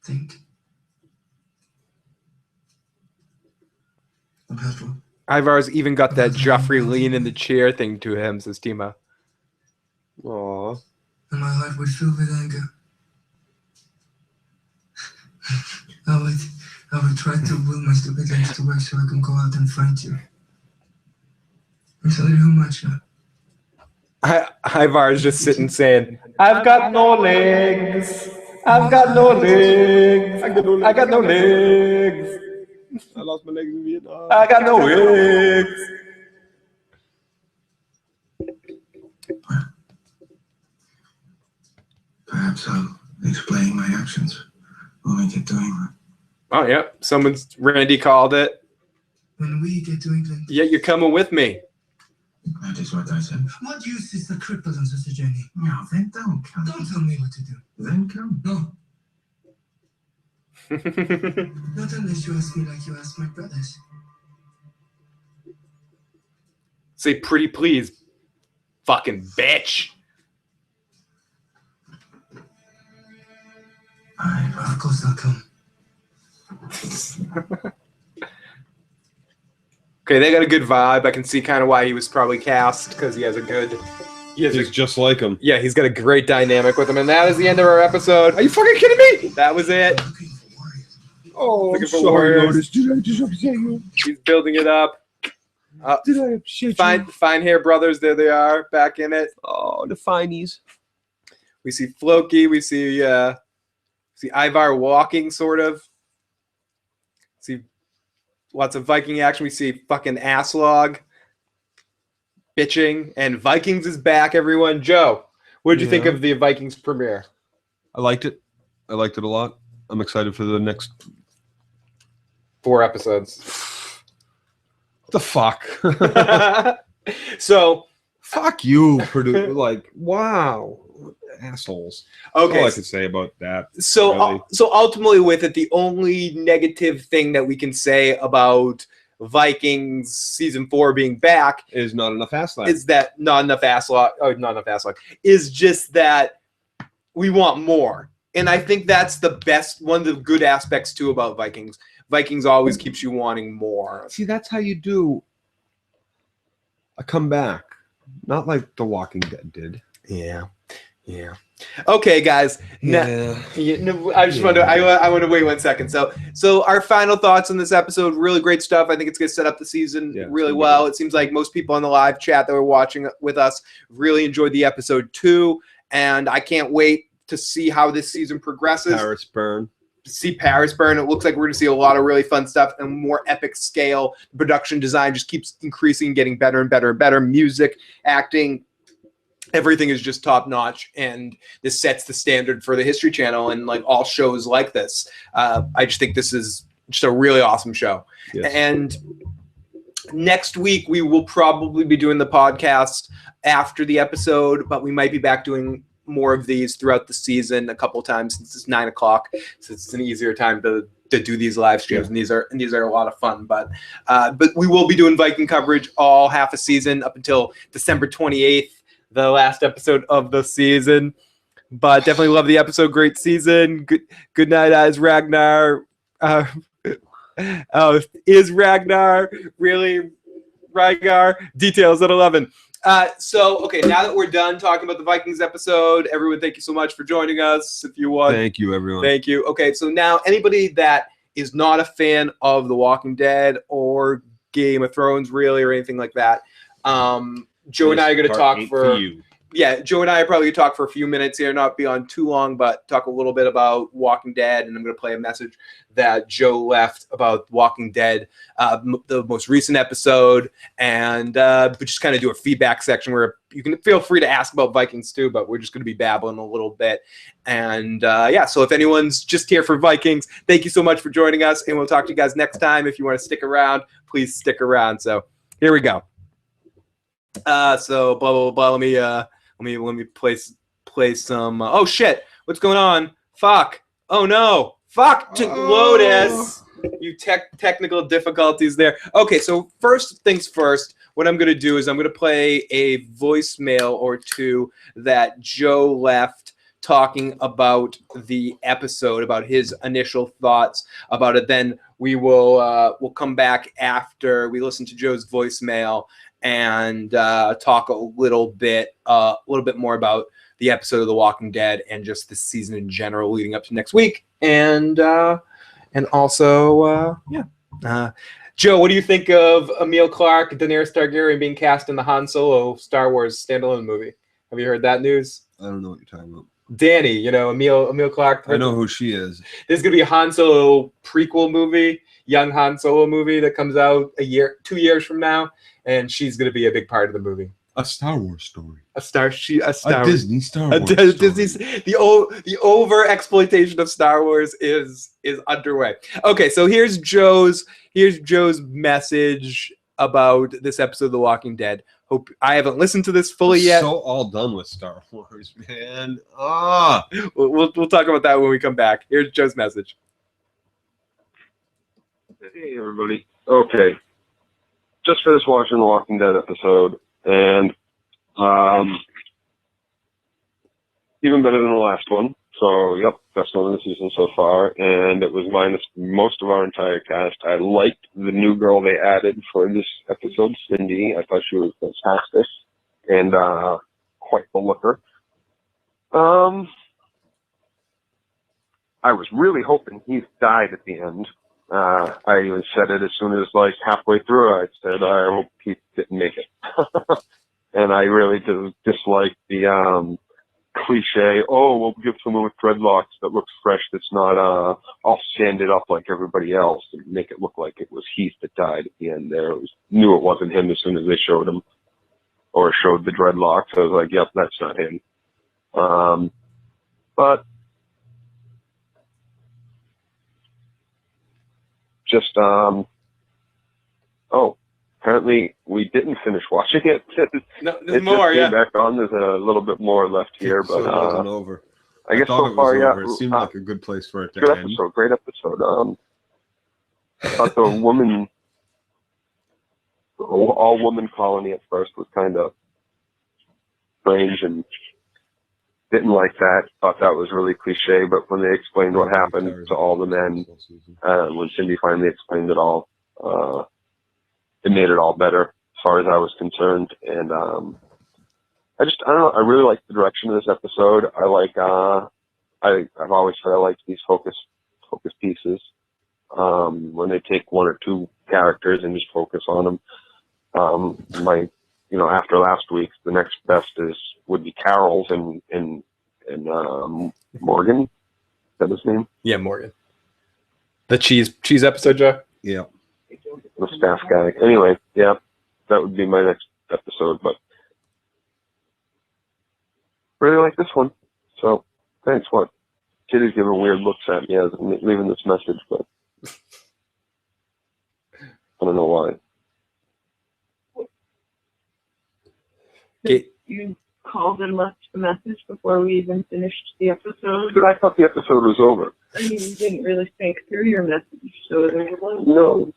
[SPEAKER 3] think about what.
[SPEAKER 1] Ivar's even got that Joffrey lean in the chair thing to him, says Tima.
[SPEAKER 2] Aw.
[SPEAKER 3] And my heart would fill with anger. I would try to will my stupid legs to work so I can go out and find you. And tell you how much
[SPEAKER 1] Ivar is just sitting saying, I've got no legs. I've got no legs. I got no legs.
[SPEAKER 2] I lost my legs in Vietnam.
[SPEAKER 1] I got no legs.
[SPEAKER 3] Perhaps I'll explain my actions when we get to England.
[SPEAKER 1] Oh, yeah. Randy called it.
[SPEAKER 3] When we get to England.
[SPEAKER 1] Yeah, you're coming with me.
[SPEAKER 3] That is what I said. What use is the cripple on such a journey? No, then don't come. Don't tell me what to do. Then come. No. Not unless you ask me like you asked my brothers.
[SPEAKER 1] Say pretty please, fucking bitch.
[SPEAKER 3] Of course I'll come.
[SPEAKER 1] Okay, they got a good vibe. I can see kind of why he was probably cast, because he has a good...
[SPEAKER 2] He's just like him.
[SPEAKER 1] Yeah, he's got a great dynamic with him. And that is the end of our episode. Are you fucking kidding me? That was it.
[SPEAKER 2] Oh,
[SPEAKER 1] Looking
[SPEAKER 2] I'm
[SPEAKER 1] for
[SPEAKER 2] sorry,
[SPEAKER 1] warriors.
[SPEAKER 2] Otis. Did I just upset you?
[SPEAKER 1] He's building it up.
[SPEAKER 2] Did I upset you?
[SPEAKER 1] Fine Hair Brothers, there they are, back in it.
[SPEAKER 2] Oh, the finies.
[SPEAKER 1] We see Floki. We see Ivar walking, sort of. See lots of Viking action. We see fucking Aslaug bitching, and Vikings is back, everyone. Joe, what did you think of the Vikings premiere?
[SPEAKER 2] I liked it. I liked it a lot. I'm excited for the next
[SPEAKER 1] 4 episodes.
[SPEAKER 2] What the fuck?
[SPEAKER 1] So,
[SPEAKER 2] fuck you, Purdue. Like, wow. Assholes.
[SPEAKER 1] okay.
[SPEAKER 2] That's all I can say about that.
[SPEAKER 1] So,
[SPEAKER 2] really.
[SPEAKER 1] So ultimately with it, the only negative thing that we can say about Vikings season 4 being back
[SPEAKER 2] Is not enough Aslaug.
[SPEAKER 1] is that not enough Aslaug, is just that we want more. And I think that's the best, one of the good aspects too about Vikings. Vikings always keeps you wanting more.
[SPEAKER 2] See, that's how you do a comeback. Not like The Walking Dead did.
[SPEAKER 1] Yeah. Yeah. Okay, guys. I just want to. I want to wait 1 second. So our final thoughts on this episode. Really great stuff. I think it's going to set up the season really well. It seems like most people on the live chat that were watching with us really enjoyed the episode too, and I can't wait to see how this season progresses.
[SPEAKER 2] Paris burn.
[SPEAKER 1] See Paris burn. It looks like we're going to see a lot of really fun stuff and more epic scale. The production design just keeps increasing, getting better and better and better. Music, acting. Everything is just top notch, and this sets the standard for the History Channel and like all shows like this. I just think this is just a really awesome show.
[SPEAKER 2] Yes.
[SPEAKER 1] And next week we will probably be doing the podcast after the episode, but we might be back doing more of these throughout the season a couple times since it's 9 o'clock. So it's an easier time to do these live streams, and these are a lot of fun. But we will be doing Viking coverage all half a season up until December 28th. The last episode of the season, but definitely love the episode. Great season. Good night, as Ragnar. Is Ragnar really Ragnar? Details at 11. Okay, now that we're done talking about the Vikings episode, everyone, thank you so much for joining us. If you want,
[SPEAKER 2] thank you, everyone.
[SPEAKER 1] Thank you. Okay, so now anybody that is not a fan of The Walking Dead or Game of Thrones, really, or anything like that, Joe and I are going to talk for Joe and I are probably going to talk for a few minutes here, not be on too long, but talk a little bit about Walking Dead, and I'm going to play a message that Joe left about Walking Dead, the most recent episode, and just kind of do a feedback section where you can feel free to ask about Vikings too, but we're just going to be babbling a little bit. And so if anyone's just here for Vikings, thank you so much for joining us, and we'll talk to you guys next time. If you want to stick around, please stick around. So here we go. So blah blah blah. Let me play some. Oh shit! What's going on? Fuck! Oh no! Fuck! Lotus! You technical difficulties there. Okay, so first things first. What I'm gonna do is I'm gonna play a voicemail or two that Joe left talking about the episode, about his initial thoughts about it. Then we will we'll come back after we listen to Joe's voicemail and talk a little bit more about the episode of The Walking Dead and just the season in general leading up to next week. And also, Joe, what do you think of Emil Clark, Daenerys Targaryen being cast in the Han Solo Star Wars standalone movie? Have you heard that news?
[SPEAKER 2] I don't know what you're talking about.
[SPEAKER 1] Danny, Emil Clark.
[SPEAKER 2] I know who she is.
[SPEAKER 1] There's going to be a Han Solo prequel movie, young Han Solo movie that comes out 2 years from now. And she's going to be a big part of the movie.
[SPEAKER 2] A Star Wars story.
[SPEAKER 1] A
[SPEAKER 2] Disney Star Wars.
[SPEAKER 1] The over exploitation of Star Wars is underway. Okay, so here's Joe's message about this episode of The Walking Dead. Hope I haven't listened to this fully yet.
[SPEAKER 2] So all done with Star Wars, man.
[SPEAKER 1] We'll talk about that when we come back. Here's Joe's message.
[SPEAKER 6] Hey everybody. Okay. Just finished watching the Walking Dead episode, and even better than the last one. So, yep, best one of the season so far, and it was minus most of our entire cast. I liked the new girl they added for this episode, Cindy. I thought she was fantastic and quite the looker. I was really hoping he died at the end. I even said it as soon as halfway through. I said I hope he didn't make it, and I really disliked the cliche, oh, we'll give someone with dreadlocks that looks fresh, that's not all sanded up like everybody else, and make it look like it was Heath that died at the end there. Knew it wasn't him as soon as they showed him, or showed the dreadlocks. I was like, yep, that's not him. But just, oh, apparently we didn't finish watching it.
[SPEAKER 1] No, there's more,
[SPEAKER 6] just came back on. There's a little bit more left here, but
[SPEAKER 2] over.
[SPEAKER 6] I guess
[SPEAKER 2] thought
[SPEAKER 6] so
[SPEAKER 2] it
[SPEAKER 6] far,
[SPEAKER 2] was
[SPEAKER 6] yeah.
[SPEAKER 2] over. It seemed like a good place for it to
[SPEAKER 6] Good
[SPEAKER 2] end.
[SPEAKER 6] episode, great episode. I thought the woman, all-woman colony at first was kind of strange and didn't like that. Thought that was really cliche, but when they explained what happened to all the men, when Cindy finally explained it all, it made it all better as far as I was concerned. And I don't know, I really like the direction of this episode. I like, I've always said I like these focus pieces, when they take one or two characters and just focus on them. After last week, the next best would be Carol's and Morgan. Is that his name?
[SPEAKER 1] Yeah, Morgan. The cheese episode, Joe?
[SPEAKER 2] Yeah.
[SPEAKER 6] The staff guy. Anyway, yeah, that would be my next episode, but really like this one. So, thanks. What? Kitty's giving weird looks at me as I'm leaving this message, but I don't know why.
[SPEAKER 7] You called and left a message before we even finished the episode.
[SPEAKER 6] But I thought the episode was over.
[SPEAKER 7] I mean, you didn't really think through your message, so there was
[SPEAKER 6] No.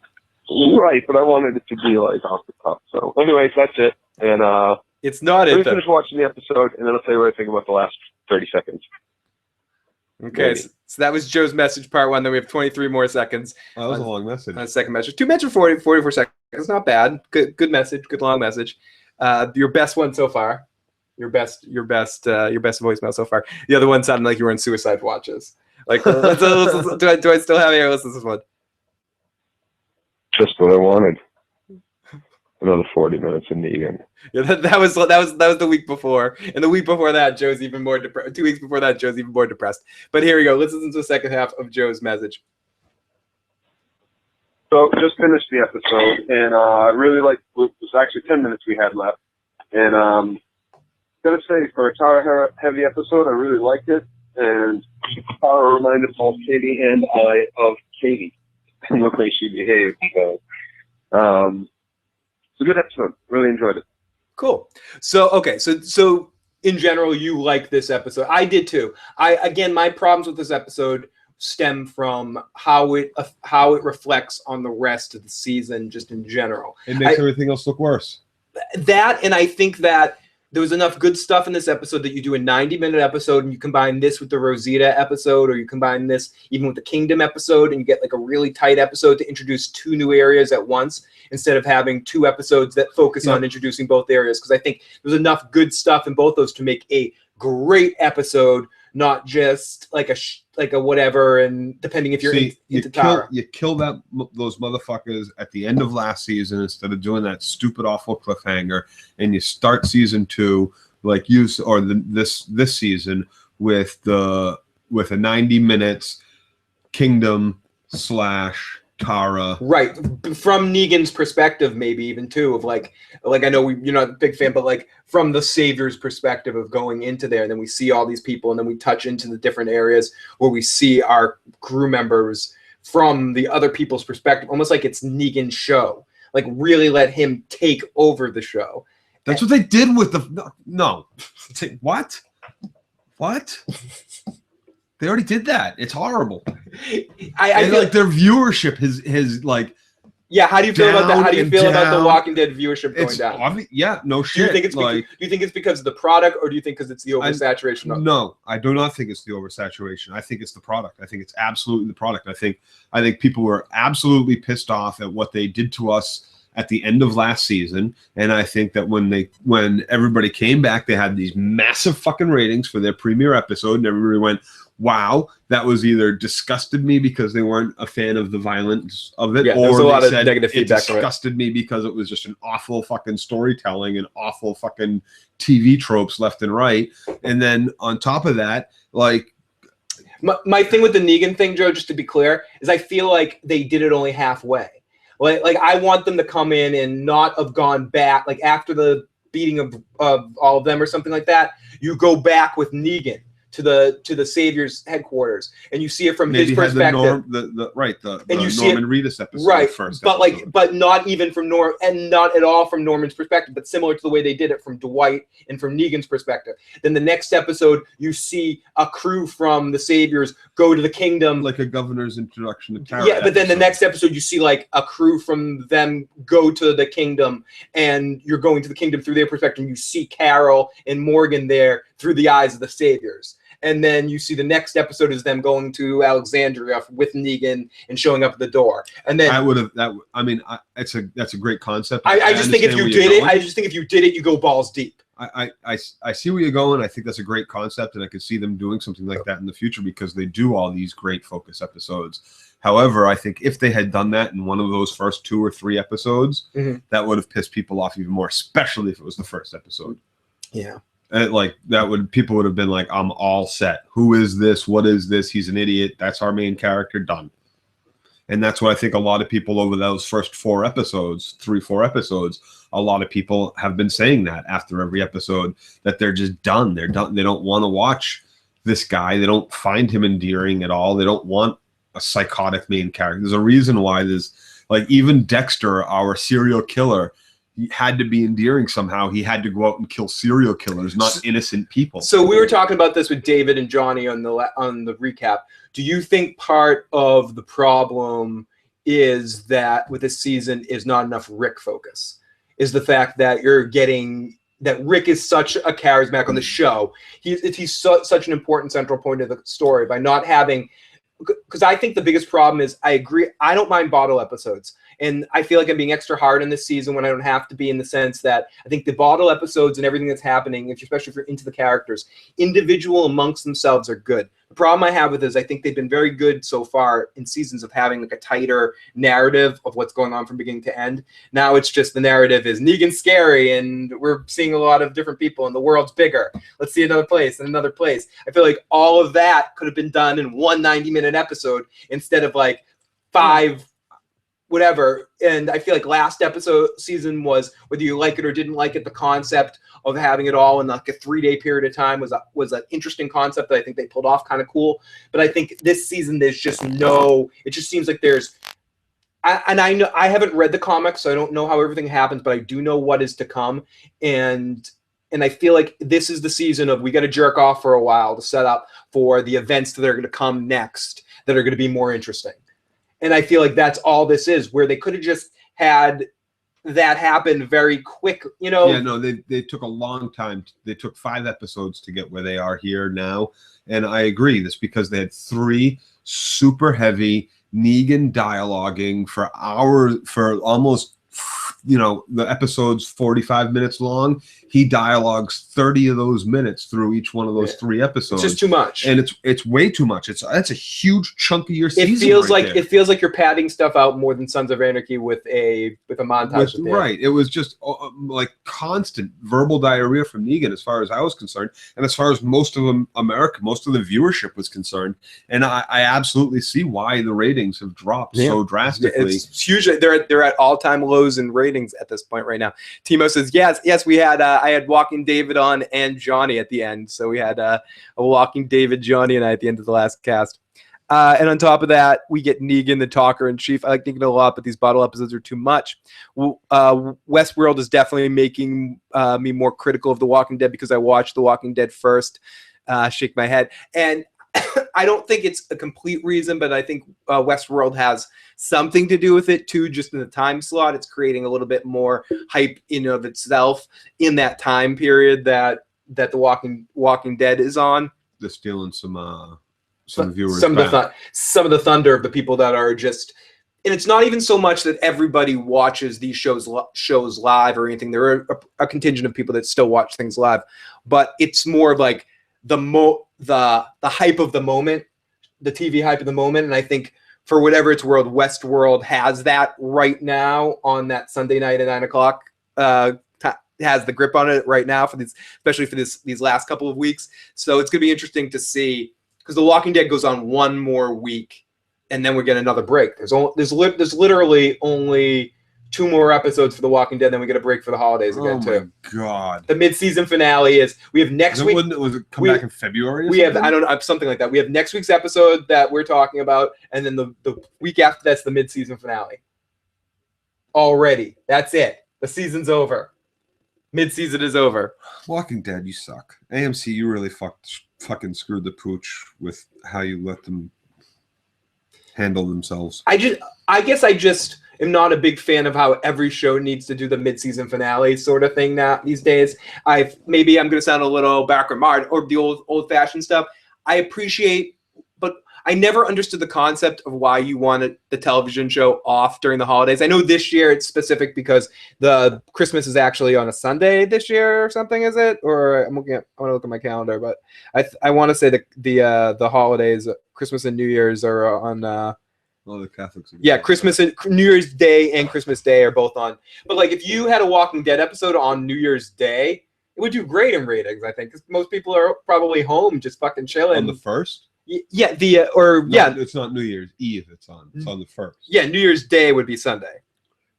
[SPEAKER 6] Right, but I wanted it to be like off the top. So, anyways, that's it. And
[SPEAKER 1] it's not
[SPEAKER 6] let me
[SPEAKER 1] it.
[SPEAKER 6] finish watching the episode, and then I'll tell you what I think about the last 30 seconds.
[SPEAKER 1] Okay, so that was Joe's message, part one. Then we have 23 more seconds.
[SPEAKER 2] That was a long message.
[SPEAKER 1] Second message. 2 minutes for 44 seconds. Not bad. Good message. Good long message. Your best one so far. Your best voicemail so far. The other one sounded like you were on suicide watches. Like, do I still have here? Listen to this one.
[SPEAKER 6] Just what I wanted. Another 40 minutes in Negan.
[SPEAKER 1] Yeah, that was the week before, and the week before that, Joe's even more depressed. 2 weeks before that, Joe's even more depressed. But here we go. Let's listen to the second half of Joe's message.
[SPEAKER 6] So just finished the episode, and I really liked. It was actually 10 minutes we had left, and I'm gonna say for a Tara heavy episode, I really liked it, and Tara reminded both Katie and I of Katie and the way she behaved. So it's a good episode. Really enjoyed it.
[SPEAKER 1] Cool. So okay, so in general, you like this episode. I did too. My problems with this episode stem from how it reflects on the rest of the season, just in general.
[SPEAKER 2] It makes everything else look worse.
[SPEAKER 1] That, and I think that there was enough good stuff in this episode that you do a 90-minute episode and you combine this with the Rosita episode, or you combine this even with the Kingdom episode, and you get like a really tight episode to introduce 2 new areas at once instead of having 2 episodes that focus on introducing both areas. Because I think there's enough good stuff in both those to make a great episode, not just like a whatever. And depending if you're into Tara.
[SPEAKER 2] You kill those motherfuckers at the end of last season instead of doing that stupid awful cliffhanger, and you start season 2 like this season with a 90 minutes Kingdom / Tara.
[SPEAKER 1] Right, from Negan's perspective, maybe even too, of like I know you're not a big fan, but like from the Savior's perspective of going into there, and then we see all these people, and then we touch into the different areas where we see our crew members from the other people's perspective, almost like it's Negan's show. Like really let him take over the show.
[SPEAKER 2] That's what they did with the no. What? They already did that. It's horrible.
[SPEAKER 1] I feel
[SPEAKER 2] like their viewership has like.
[SPEAKER 1] Yeah, how do you feel about that? How do you feel about the Walking Dead viewership going down?
[SPEAKER 2] Yeah, no shit.
[SPEAKER 1] Do you think it's because of the product, or do you think because it's the oversaturation?
[SPEAKER 2] No, I do not think it's the oversaturation. I think it's the product. I think it's absolutely the product. I think people were absolutely pissed off at what they did to us at the end of last season, and I think that when everybody came back, they had these massive fucking ratings for their premiere episode, and everybody went, wow, that was either disgusted me because they weren't a fan of the violence of it,
[SPEAKER 1] Yeah,
[SPEAKER 2] or
[SPEAKER 1] there was a lot
[SPEAKER 2] they
[SPEAKER 1] of
[SPEAKER 2] said
[SPEAKER 1] negative
[SPEAKER 2] it
[SPEAKER 1] feedback from it.
[SPEAKER 2] disgusted me because it was just an awful fucking storytelling and awful fucking TV tropes left and right. And then on top of that, like,
[SPEAKER 1] my thing with the Negan thing, Joe, just to be clear, is I feel like they did it only halfway. Like I want them to come in and not have gone back, like after the beating of all of them or something like that. You go back with Negan to the Savior's headquarters, and you see it from his perspective.
[SPEAKER 2] The
[SPEAKER 1] you see
[SPEAKER 2] Norman Reedus episode,
[SPEAKER 1] right?
[SPEAKER 2] First
[SPEAKER 1] but
[SPEAKER 2] episode.
[SPEAKER 1] but not even from and not at all from Norman's perspective, but similar to the way they did it from Dwight and from Negan's perspective. Then the next episode, you see a crew from the Saviors go to the kingdom,
[SPEAKER 2] like a governor's introduction to Tara.
[SPEAKER 1] Yeah, but then the next episode, you see like a crew from them go to the kingdom, and you're going to the kingdom through their perspective. And you see Carol and Morgan there through the eyes of the Saviors. And then you see the next episode is them going to Alexandria with Negan and showing up at the door. And then
[SPEAKER 2] that's a great concept.
[SPEAKER 1] I just think if you did it, you go balls deep.
[SPEAKER 2] I see where you're going. I think that's a great concept, and I could see them doing something like that in the future because they do all these great focus episodes. However, I think if they had done that in one of those first 2 or 3 episodes, that would have pissed people off even more, especially if it was the first episode.
[SPEAKER 1] Yeah.
[SPEAKER 2] People would have been like, I'm all set. Who is this? What is this? He's an idiot. That's our main character. Done. And that's what I think a lot of people over those first 4 episodes, 3-4 episodes, a lot of people have been saying that after every episode, that they're just done. They're done. They don't want to watch this guy. They don't find him endearing at all. They don't want a psychotic main character. There's a reason why even Dexter, our serial killer, he had to be endearing somehow. He had to go out and kill serial killers, not innocent people.
[SPEAKER 1] So we were talking about this with David and Johnny on the recap. Do you think part of the problem is that with this season is not enough Rick focus? Is the fact that you're getting that Rick is such a charismatic on the show? He's such an important central point of the story by not having. Because I think the biggest problem is, I agree, I don't mind bottle episodes. And I feel like I'm being extra hard in this season when I don't have to be, in the sense that I think the bottle episodes and everything that's happening, especially if you're into the characters, individual amongst themselves are good. The problem I have with it is I think they've been very good so far in seasons of having like a tighter narrative of what's going on from beginning to end. Now it's just the narrative is Negan's scary and we're seeing a lot of different people and the world's bigger. Let's see another place and another place. I feel like all of that could have been done in one 90-minute episode instead of like 5 whatever. And I feel like last season was, whether you like it or didn't like it, the concept of having it all in like a 3-day period of time was an interesting concept that I think they pulled off kind of cool. But I think this season there's just it just seems like I haven't read the comics, so I don't know how everything happens, but I do know what is to come. And I feel like this is the season of, we got to jerk off for a while to set up for the events that are going to come next that are going to be more interesting. And I feel like that's all this is, where they could have just had that happen very quick,
[SPEAKER 2] Yeah, no, they took a long time. They took 5 episodes to get where they are here now. And I agree. That's because they had 3 super heavy Negan dialoguing for hours, for almost, the episode's 45 minutes long. He dialogues 30 of those minutes through each one of those 3 episodes.
[SPEAKER 1] It's just too much,
[SPEAKER 2] and it's way too much. That's a huge chunk of your season.
[SPEAKER 1] It feels like you're padding stuff out more than Sons of Anarchy with a montage.
[SPEAKER 2] Right. It was just like constant verbal diarrhea from Negan, as far as I was concerned, and as far as most of America, most of the viewership was concerned. And I absolutely see why the ratings have dropped so drastically.
[SPEAKER 1] It's huge. They're at all-time lows in ratings at this point right now. Timo says, yes, we had I had Walking David on and Johnny at the end. So we had a Walking David, Johnny, and I at the end of the last cast. And on top of that, we get Negan, the talker in chief. I like Negan a lot, but these bottle episodes are too much. Westworld is definitely making me more critical of The Walking Dead because I watched The Walking Dead first. Shake my head. And I don't think it's a complete reason, but I think Westworld has something to do with it too. Just in the time slot, it's creating a little bit more hype in of itself in that time period that The Walking Dead is on.
[SPEAKER 2] They're stealing some viewers.
[SPEAKER 1] Some of the thunder of the people that are just. And it's not even so much that everybody watches these shows live or anything. There are a contingent of people that still watch things live, but it's more of like the hype of the moment, the TV hype of the moment, and I think for whatever it's worth, Westworld has that right now on that Sunday night at 9:00. Has the grip on it right now for these, especially for these last couple of weeks. So it's gonna be interesting to see, because The Walking Dead goes on one more week, and then we get another break. There's literally only 2 more episodes for The Walking Dead, then we get a break for the holidays again too.
[SPEAKER 2] Oh my god!
[SPEAKER 1] The mid-season finale is we have next week.
[SPEAKER 2] Was it come back in February?
[SPEAKER 1] We have, I don't know, something like that. We have next week's episode that we're talking about, and then the week after that's the mid-season finale. Already, that's it. The season's over. Mid-season is over.
[SPEAKER 2] Walking Dead, you suck. AMC, you really fucking screwed the pooch with how you let them handle themselves.
[SPEAKER 1] I guess I just am not a big fan of how every show needs to do the mid-season finale sort of thing now these days. Maybe I'm going to sound a little backward or the old-fashioned stuff. I appreciate, but I never understood the concept of why you wanted the television show off during the holidays. I know this year it's specific because the Christmas is actually on a Sunday this year or something, is it? Or I want to look at my calendar, but I want to say that the holidays, Christmas and New Year's, are on.
[SPEAKER 2] Well, the Catholics.
[SPEAKER 1] Yeah, Christmas and New Year's Day and Christmas Day are both on. But like, if you had a Walking Dead episode on New Year's Day, it would do great in ratings, I think, because most people are probably home just fucking chilling.
[SPEAKER 2] On the 1st?
[SPEAKER 1] Yeah,
[SPEAKER 2] it's not New Year's Eve. It's on the 1st.
[SPEAKER 1] Yeah, New Year's Day would be Sunday.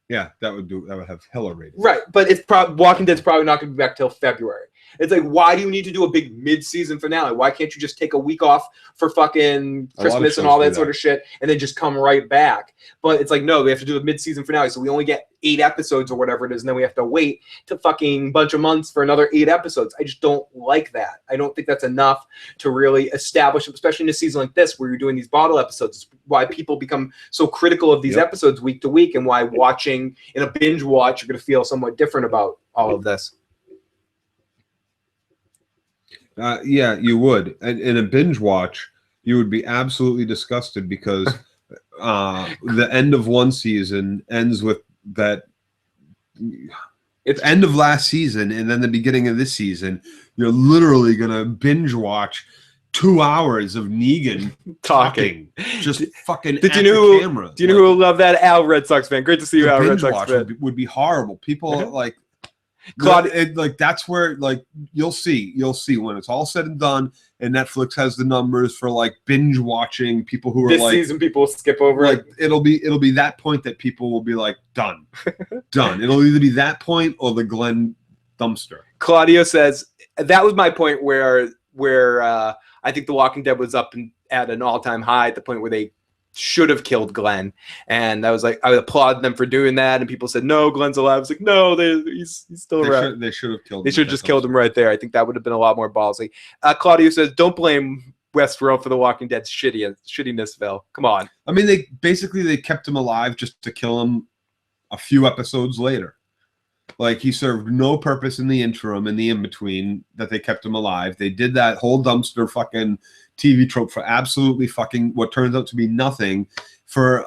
[SPEAKER 2] Yeah, that would have hella ratings.
[SPEAKER 1] Right, but Walking Dead's probably not going to be back till February. It's like, why do you need to do a big mid-season finale? Why can't you just take a week off for fucking Christmas and all that sort of shit, and then just come right back? But it's like, no, we have to do a mid-season finale, so we only get 8 episodes or whatever it is, and then we have to wait to fucking bunch of months for another 8 episodes. I just don't like that. I don't think that's enough to really establish, especially in a season like this where you're doing these bottle episodes. It's why people become so critical of these episodes week to week, and why watching in a binge watch, you're going to feel somewhat different about all of this.
[SPEAKER 2] Yeah, you would. And in a binge watch, you would be absolutely disgusted because the end of one season ends with that. It's end of last season, and then the beginning of this season. You're literally gonna binge watch 2 hours of Negan talking, just fucking.
[SPEAKER 1] Do you know who will love that? Al, Red Sox fan. Great to see you, Al, Red Sox fan.
[SPEAKER 2] Would be horrible. People like. Like that's where like you'll see when it's all said and done, and Netflix has the numbers for like binge watching people who are
[SPEAKER 1] this
[SPEAKER 2] like
[SPEAKER 1] season people will skip over
[SPEAKER 2] like it'll be that point that people will be like done. It'll either be that point or the Glenn dumpster.
[SPEAKER 1] Claudio says that was my point where I think The Walking Dead was up at an all-time high at the point where they should have killed Glenn, and I was like, I would applaud them for doing that, and people said no, Glenn's alive. I was like, no, he's still around.
[SPEAKER 2] They should have killed.
[SPEAKER 1] They should have just killed him right there. I think that would have been a lot more ballsy. Claudio says, don't blame Westworld for The Walking Dead's shittinessville. Come on.
[SPEAKER 2] I mean, they kept him alive just to kill him a few episodes later. Like, he served no purpose in the interim, in the in-between, that they kept him alive. They did that whole dumpster fucking TV trope for absolutely fucking what turns out to be nothing. For,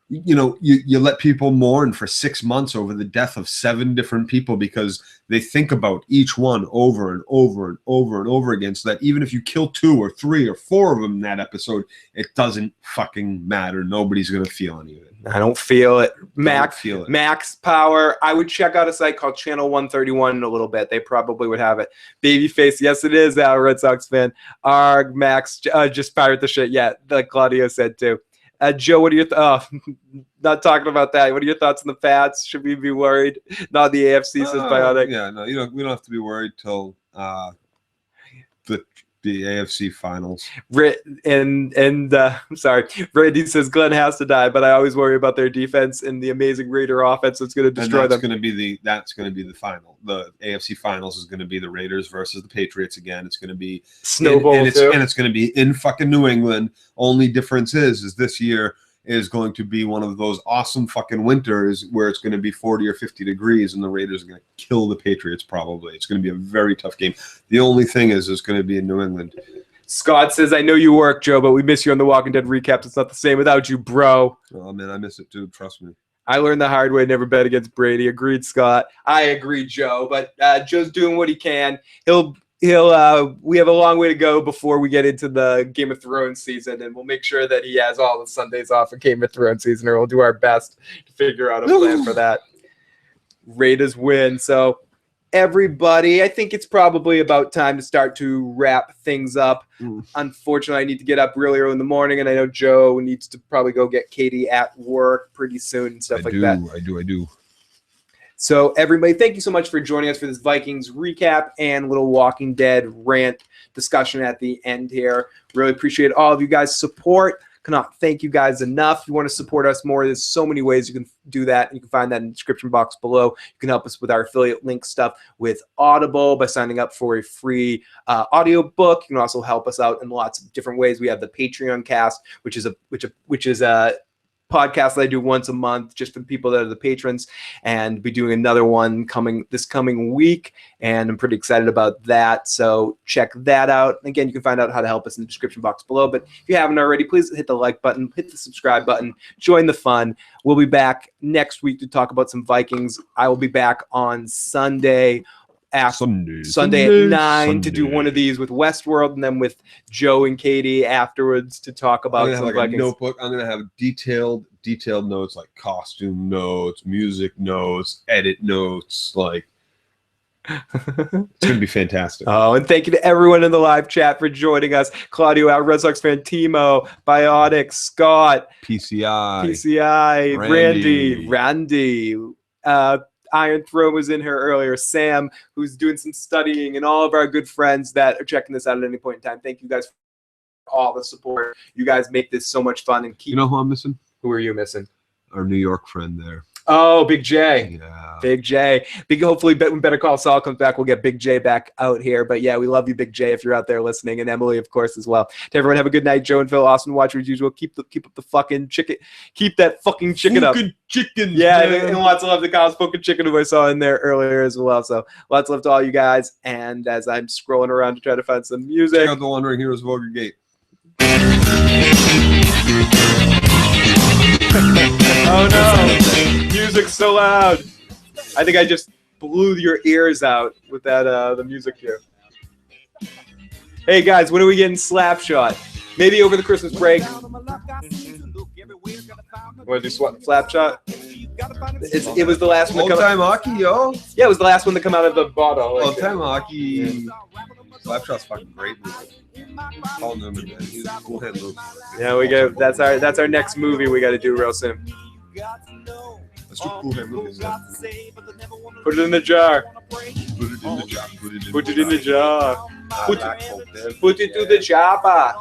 [SPEAKER 2] you let people mourn for 6 months over the death of 7 different people because they think about each one over and over and over and over again, so that even if you kill 2 or 3 or 4 of them in that episode, it doesn't fucking matter. Nobody's going to feel any of it.
[SPEAKER 1] I don't feel it. Max Power. I would check out a site called Channel 131 in a little bit. They probably would have it. Babyface. Yes, it is. Al, Red Sox fan. Arg, Max. Just pirate the shit. Yeah, like Claudio said too. Joe, what are your not talking about that. What are your thoughts on the Pats? Should we be worried? Not the AFC, says Biotic.
[SPEAKER 2] Yeah, no, we don't have to be worried till the AFC finals.
[SPEAKER 1] I'm sorry. Randy says Glenn has to die, but I always worry about their defense and the amazing Raider offense that's going to destroy them.
[SPEAKER 2] That's going to be the final. The AFC finals is going to be the Raiders versus the Patriots again. It's going to be
[SPEAKER 1] snowball
[SPEAKER 2] and it's going to be in fucking New England. Only difference is this year is going to be one of those awesome fucking winters where it's going to be 40 or 50 degrees and the Raiders are going to kill the Patriots probably. It's going to be a very tough game. The only thing is it's going to be in New England.
[SPEAKER 1] Scott says, I know you work, Joe, but we miss you on the Walking Dead recaps. It's not the same without you, bro.
[SPEAKER 2] Oh, man, I miss it too. Trust me.
[SPEAKER 1] I learned the hard way, never bet against Brady. Agreed, Scott. I agree, Joe, but Joe's doing what he can. we have a long way to go before we get into the Game of Thrones season, and we'll make sure that he has all the Sundays off of Game of Thrones season, or we'll do our best to figure out a plan for that. Raiders win. So everybody, I think it's probably about time to start to wrap things up. Unfortunately, I need to get up really early in the morning, and I know Joe needs to probably go get Katie at work pretty soon and stuff like that.
[SPEAKER 2] I do.
[SPEAKER 1] So everybody, thank you so much for joining us for this Vikings recap and little Walking Dead rant discussion at the end here. Really appreciate all of you guys' support. Cannot thank you guys enough. If you want to support us more, there's so many ways you can do that. You can find that in the description box below. You can help us with our affiliate link stuff with Audible by signing up for a free audio book. You can also help us out in lots of different ways. We have the Patreon cast, which is a podcast that I do once a month just for the people that are the patrons, and be doing another one this coming week, and I'm pretty excited about that, so check that out. Again, you can find out how to help us in the description box below, but if you haven't already, please hit the like button, hit the subscribe button, join the fun. We'll be back next week to talk about some Vikings. I will be back on Sunday at 9 to do one of these with Westworld, and then with Joe and Katie afterwards to talk about some Vikings.
[SPEAKER 2] Notebook. I'm gonna have detailed notes, like costume notes, music notes, edit notes. Like it's gonna be fantastic.
[SPEAKER 1] Oh, and thank you to everyone in the live chat for joining us. Claudio, our Red Sox fan, Timo, Biotic, Scott, PCI, Randy. Iron Throne was in here earlier. Sam, who's doing some studying, and all of our good friends that are checking this out at any point in time. Thank you guys for all the support. You guys make this so much fun. And keep.
[SPEAKER 2] You know who I'm missing?
[SPEAKER 1] Who are you missing?
[SPEAKER 2] Our New York friend there.
[SPEAKER 1] Oh, Big J.
[SPEAKER 2] Yeah.
[SPEAKER 1] Big J. Hopefully, when Better Call Saul comes back, we'll get Big J back out here. But yeah, we love you, Big J, if you're out there listening, and Emily, of course, as well. To everyone, have a good night. Joe and Phil, awesome watcher as usual. Keep up the fucking chicken. Keep that fucking chicken up.
[SPEAKER 2] Chicken.
[SPEAKER 1] Yeah, and lots of love to Kyle's Spoken Chicken, who I saw in there earlier as well. So lots of love to all you guys. And as I'm scrolling around to try to find some music.
[SPEAKER 2] Check out the Wandering Heroes Vulgar Gate.
[SPEAKER 1] Oh no! Music's so loud. I think I just blew your ears out with that the music here. Hey guys, when are we getting Slapshot? Maybe over the Christmas break. Want to do Slapshot? It was the last one.
[SPEAKER 2] Old time hockey, yo.
[SPEAKER 1] Yeah, it was the last one to come out of the bottle.
[SPEAKER 2] Old time hockey. Slapshot's fucking great movie. Paul Newman, man. He's a cool head loop.
[SPEAKER 1] Yeah, we got that's our next movie we got to do real soon.
[SPEAKER 2] Let's do cool head movies.
[SPEAKER 1] Put it in the jar.
[SPEAKER 2] Put it in the jar.
[SPEAKER 1] Put it in the jar. Put it to the chopper.